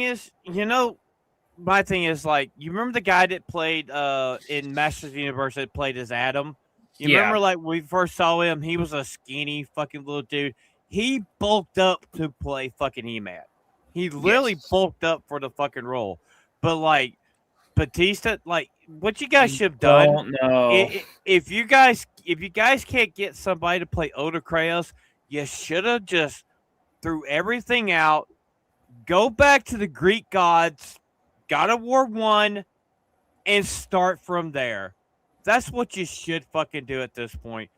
is, like, you remember the guy that played in Masters of the Universe that played as Adam? You remember, like, when we first saw him, he was a skinny fucking little dude. He bulked up to play fucking He-Man. He literally bulked up for the fucking role. But, like, Batista, like, what you guys should have done, if you guys can't get somebody to play Oda Kratos, you should have just threw everything out, go back to the Greek gods, God of War 1, and start from there. That's what you should fucking do at this point.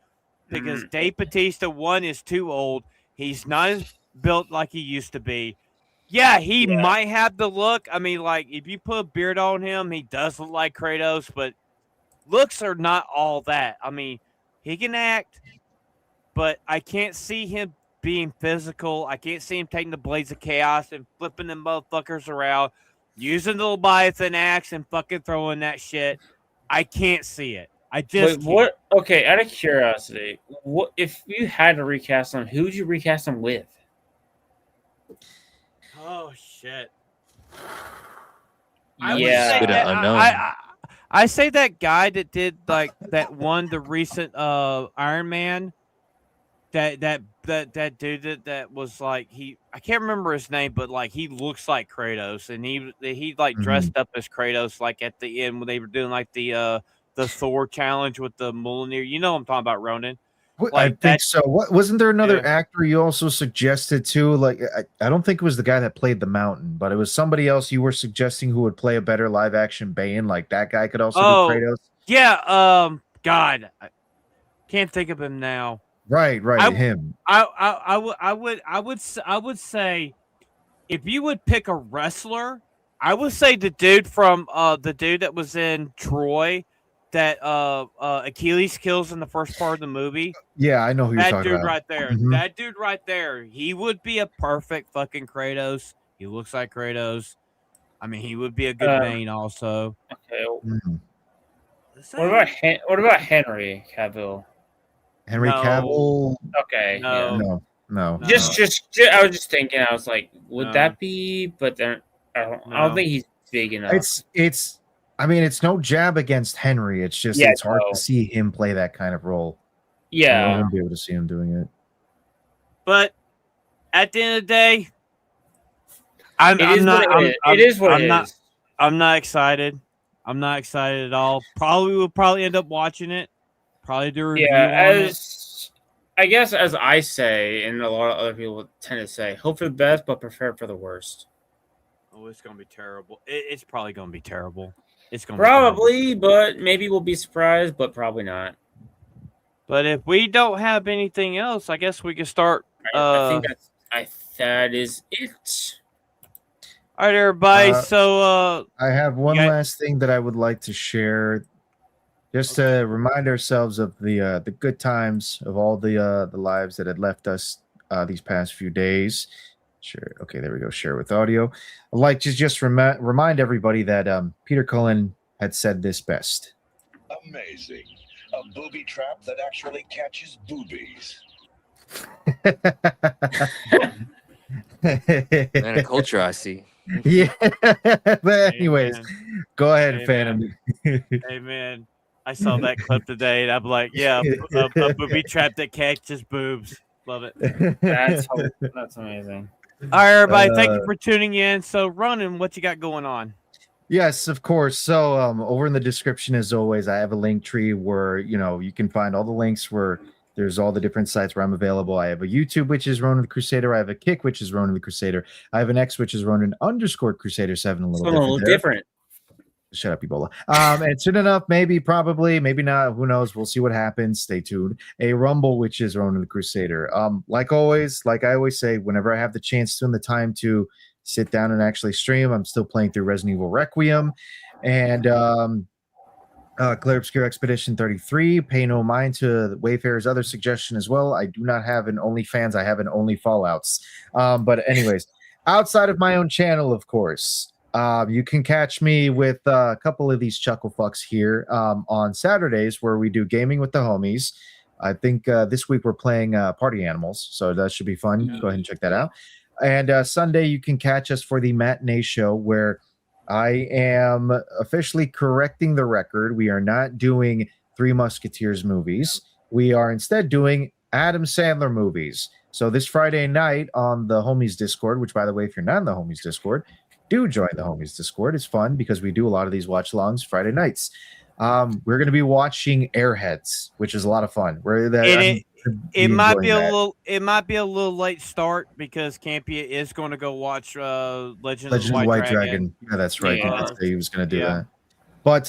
Because Dave Bautista, 1, is too old. He's not as built like he used to be. Yeah, he might have the look. I mean, like, if you put a beard on him, he does look like Kratos, but looks are not all that. I mean, he can act, but I can't see him being physical. I can't see him taking the Blades of Chaos and flipping them motherfuckers around, using the Leviathan axe and fucking throwing that shit. I can't see it. I just can't. Okay, out of curiosity, what if you had to recast him? Who would you recast him with? Oh shit! I say that guy that did like that one, the recent Iron Man. That dude that was like I can't remember his name, but like he looks like Kratos, and he like dressed up as Kratos like at the end when they were doing like the Thor challenge with the Mjolnir. You know what I'm talking about, Ronan? Like I think so. Wasn't there another actor you also suggested too? Like I don't think it was the guy that played the Mountain, but it was somebody else you were suggesting who would play a better live action Bane. Like that guy could also do Kratos. Yeah. God, I can't think of him now. Right, I- him. I would say if you would pick a wrestler, I would say the dude that was in Troy that Achilles kills in the first part of the movie. Yeah, I know who you're That talking dude about. right there. Mhm. That dude right there. He would be a perfect fucking Kratos. He looks like Kratos. I mean, he would be a good Bane also. Okay. Mhm. What about Henry Cavill? Henry No. Cavill? Okay. No. Yeah. No. Just I was just thinking. I was like, would No. that be? But then I don't No. think he's big enough. It's. I mean, it's no jab against Henry. It's just Yeah, it's hard no. to see him play that kind of role. I Yeah. wouldn't be able to see him doing it. But at the end of the day, I'm It is not. what it is. It is what it is. I'm not excited. I'm not excited at all. We'll end up watching it. Probably do a review on it. I guess as I say, and a lot of other people tend to say, hope for the best, but prepare for the worst. Oh, it's gonna be terrible. It's probably gonna be terrible. It's gonna Probably, but maybe we'll be surprised, but probably not. But if we don't have anything else, I guess we can start. I think that is it. All right, everybody. So I have one last thing that I would like to share, just to remind ourselves of the good times of all the lives that had left us these past few days. Sure. Okay, there we go. Share with audio. I'd like to just remind everybody that Peter Cullen had said this best. Amazing. A booby trap that actually catches boobies. Man, a culture I see. Yeah. But anyways, Amen. go ahead, Amen. Phantom. Hey man, I saw that clip today, and I'm like, yeah, a booby trap that catches boobs. Love it. That's amazing. All right, everybody. Thank you for tuning in. So, Ronan, what you got going on? Yes, of course. So over in the description, as always, I have a link tree where you can find all the links where there's all the different sites where I'm available. I have a YouTube, which is Ronan the Crusader. I have a Kick, which is Ronan the Crusader. I have an X, which is Ronan_Crusader7. A little different. Shut up, Ebola. And soon enough, maybe, probably, maybe not. Who knows? We'll see what happens. Stay tuned. A Rumble, which is Ronan the Crusader. Like always, like I always say, whenever I have the chance to and the time to sit down and actually stream, I'm still playing through Resident Evil Requiem and Clear Obscure Expedition 33. Pay no mind to Wayfarer's other suggestion as well. I do not have an OnlyFans. I have an Only Fallouts. But anyways, outside of my own channel, of course, you can catch me with a couple of these chuckle fucks here on Saturdays where we do gaming with the homies. I think this week we're playing Party Animals, so that should be fun. Go ahead and check that out. And Sunday you can catch us for the matinee show where I am officially correcting the record. We are not doing Three Musketeers movies. We are instead doing Adam Sandler movies. So this Friday night on the Homies Discord, which, by the way, if you're not in the Homies Discord, do join the Homies Discord. It's fun because we do a lot of these watch-alongs Friday nights. We're going to be watching Airheads, which is a lot of fun. It might be a little late start because Campia is going to go watch Legend of the White Dragon. Yeah, that's right. Yeah. He was going to do that. But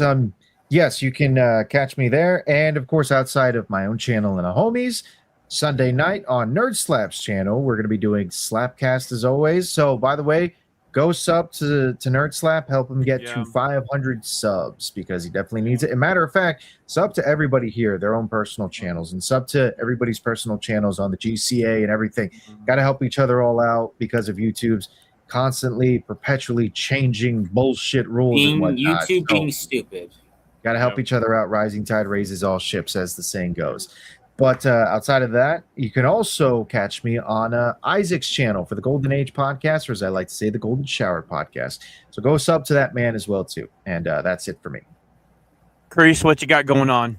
yes, you can catch me there, and of course, outside of my own channel and a homies, Sunday night on Nerd Slap's channel, we're going to be doing Slapcast as always. So, by the way, go sub to Nerd Slap, help him get to 500 subs because he definitely needs it. And matter of fact, sub to everybody here, their own personal channels, and sub to everybody's personal channels on the GCA and everything. Got to help each other all out because of YouTube's constantly, perpetually changing bullshit rules and whatnot. YouTube being stupid. Got to help each other out. Rising tide raises all ships, as the saying goes. But outside of that, you can also catch me on Isaac's channel for the Golden Age podcast, or as I like to say, the Golden Shower podcast. So go sub to that man as well, too. And that's it for me. Kreese, what you got going on?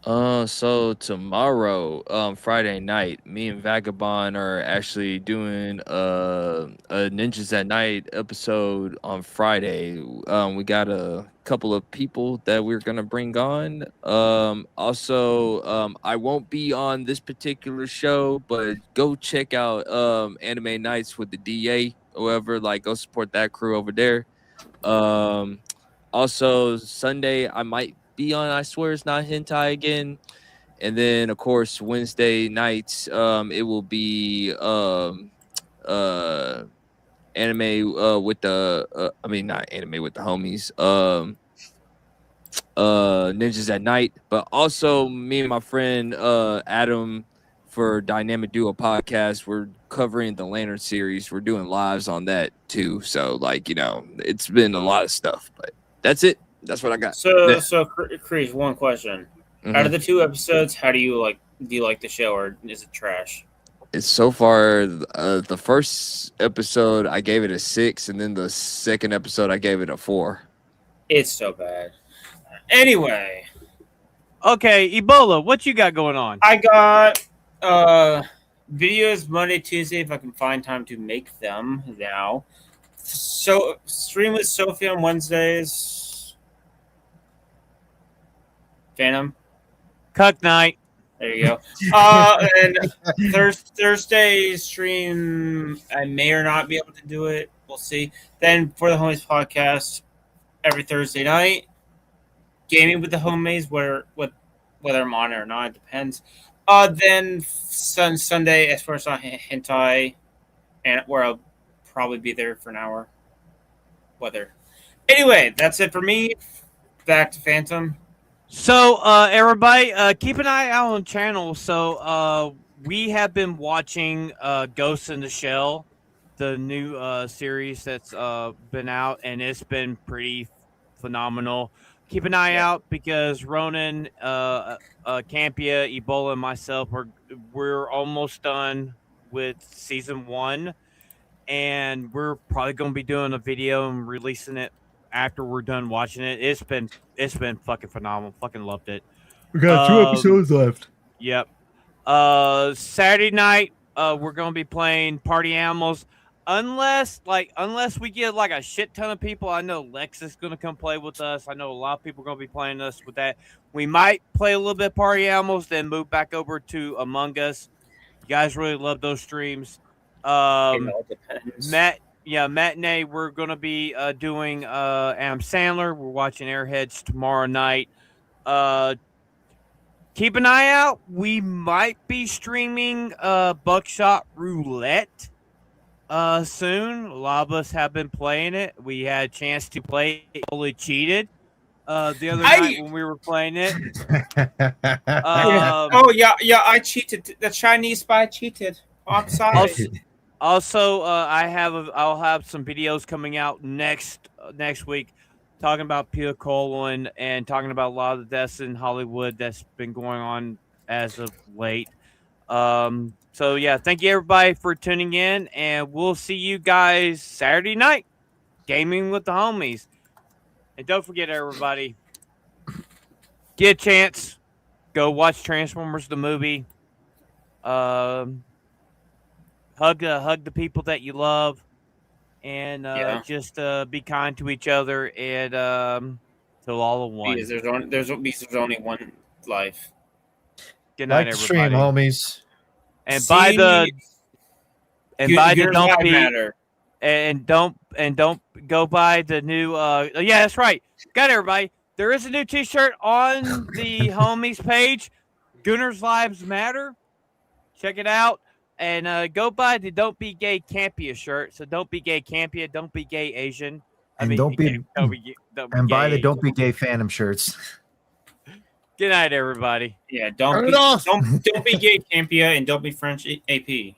So tomorrow, Friday night, me and Vagabond are actually doing a Ninjas at Night episode on Friday. We got a couple of people that we're gonna bring on. Also, I won't be on this particular show, but go check out Anime Nights with the DA, whoever. Like, go support that crew over there. Also, Sunday I might be on I Swear It's Not Hentai again. And then of course Wednesday nights, it will be anime with the I mean not anime with the homies. Ninjas at Night, but also me and my friend Adam for Dynamic Duo podcast, we're covering the Lantern series. We're doing lives on that too. So like, you know, it's been a lot of stuff, but that's it. That's what I got. So Kreese, one question. Mhm. Out of the 2 episodes, how do you like the show, or is it trash? It's so far the first episode I gave it a 6, and then the second episode I gave it a 4. It's so bad. Anyway, Okay, Ebola, what you got going on? I got videos Monday, Tuesday if I can find time to make them now. So stream with Sophie on Wednesdays. Phantom. Cuck night. There you go. And Thursday stream, I may or not be able to do it. We'll see. Then for the Homies podcast, every Thursday night, gaming with the homies, whether I'm on it or not, it depends. Then Sunday, as far as hentai, and where I'll probably be there for an hour. Whether. Anyway, that's it for me. Back to Phantom. So, everybody, keep an eye out on the channel. So, we have been watching Ghost in the Shell, the new series that's been out, and it's been pretty phenomenal. Keep an eye out because Ronan, Campia, Ebola, and myself, we're almost done with season 1, and we're probably going to be doing a video and releasing it after we're done watching it. It's been fucking phenomenal. Fucking loved it. We got 2 episodes left. Yep. Saturday night, we're gonna be playing Party Animals. Unless we get like a shit ton of people. I know Lex is gonna come play with us. I know a lot of people are gonna be playing us with that. We might play a little bit Party Animals, then move back over to Among Us. You guys really love those streams. Depends. Matinee, we're going to be doing Adam Sandler. We're watching Airheads tomorrow night. Keep an eye out. We might be streaming Buckshot Roulette soon. A lot of us have been playing it. We had a chance to play it. Totally cheated the other night when we were playing it. I cheated. The Chinese spy cheated. I'm sorry. Also, I'll have some videos coming out next week talking about Pia Colin and talking about a lot of the deaths in Hollywood that's been going on as of late. So yeah, thank you everybody for tuning in, and we'll see you guys Saturday night, gaming with the homies. And don't forget, everybody, get a chance, go watch Transformers the movie. Hug the people that you love, and just be kind to each other, and till all of one. Because there's only one life. Good night, Like the everybody. stream, homies. And buy the don't be matter. and don't go buy the new. Yeah, that's right. Got it, everybody. There is a new T-shirt on the homies page. Gunners Lives Matter. Check it out. And go buy the Don't Be Gay Campia shirt. So don't be gay Campia, don't be gay Asian. Don't be gay buy the Asian. Don't Be Gay Phantom shirts. Good night, everybody. Yeah, don't be gay Campia and don't be French AP.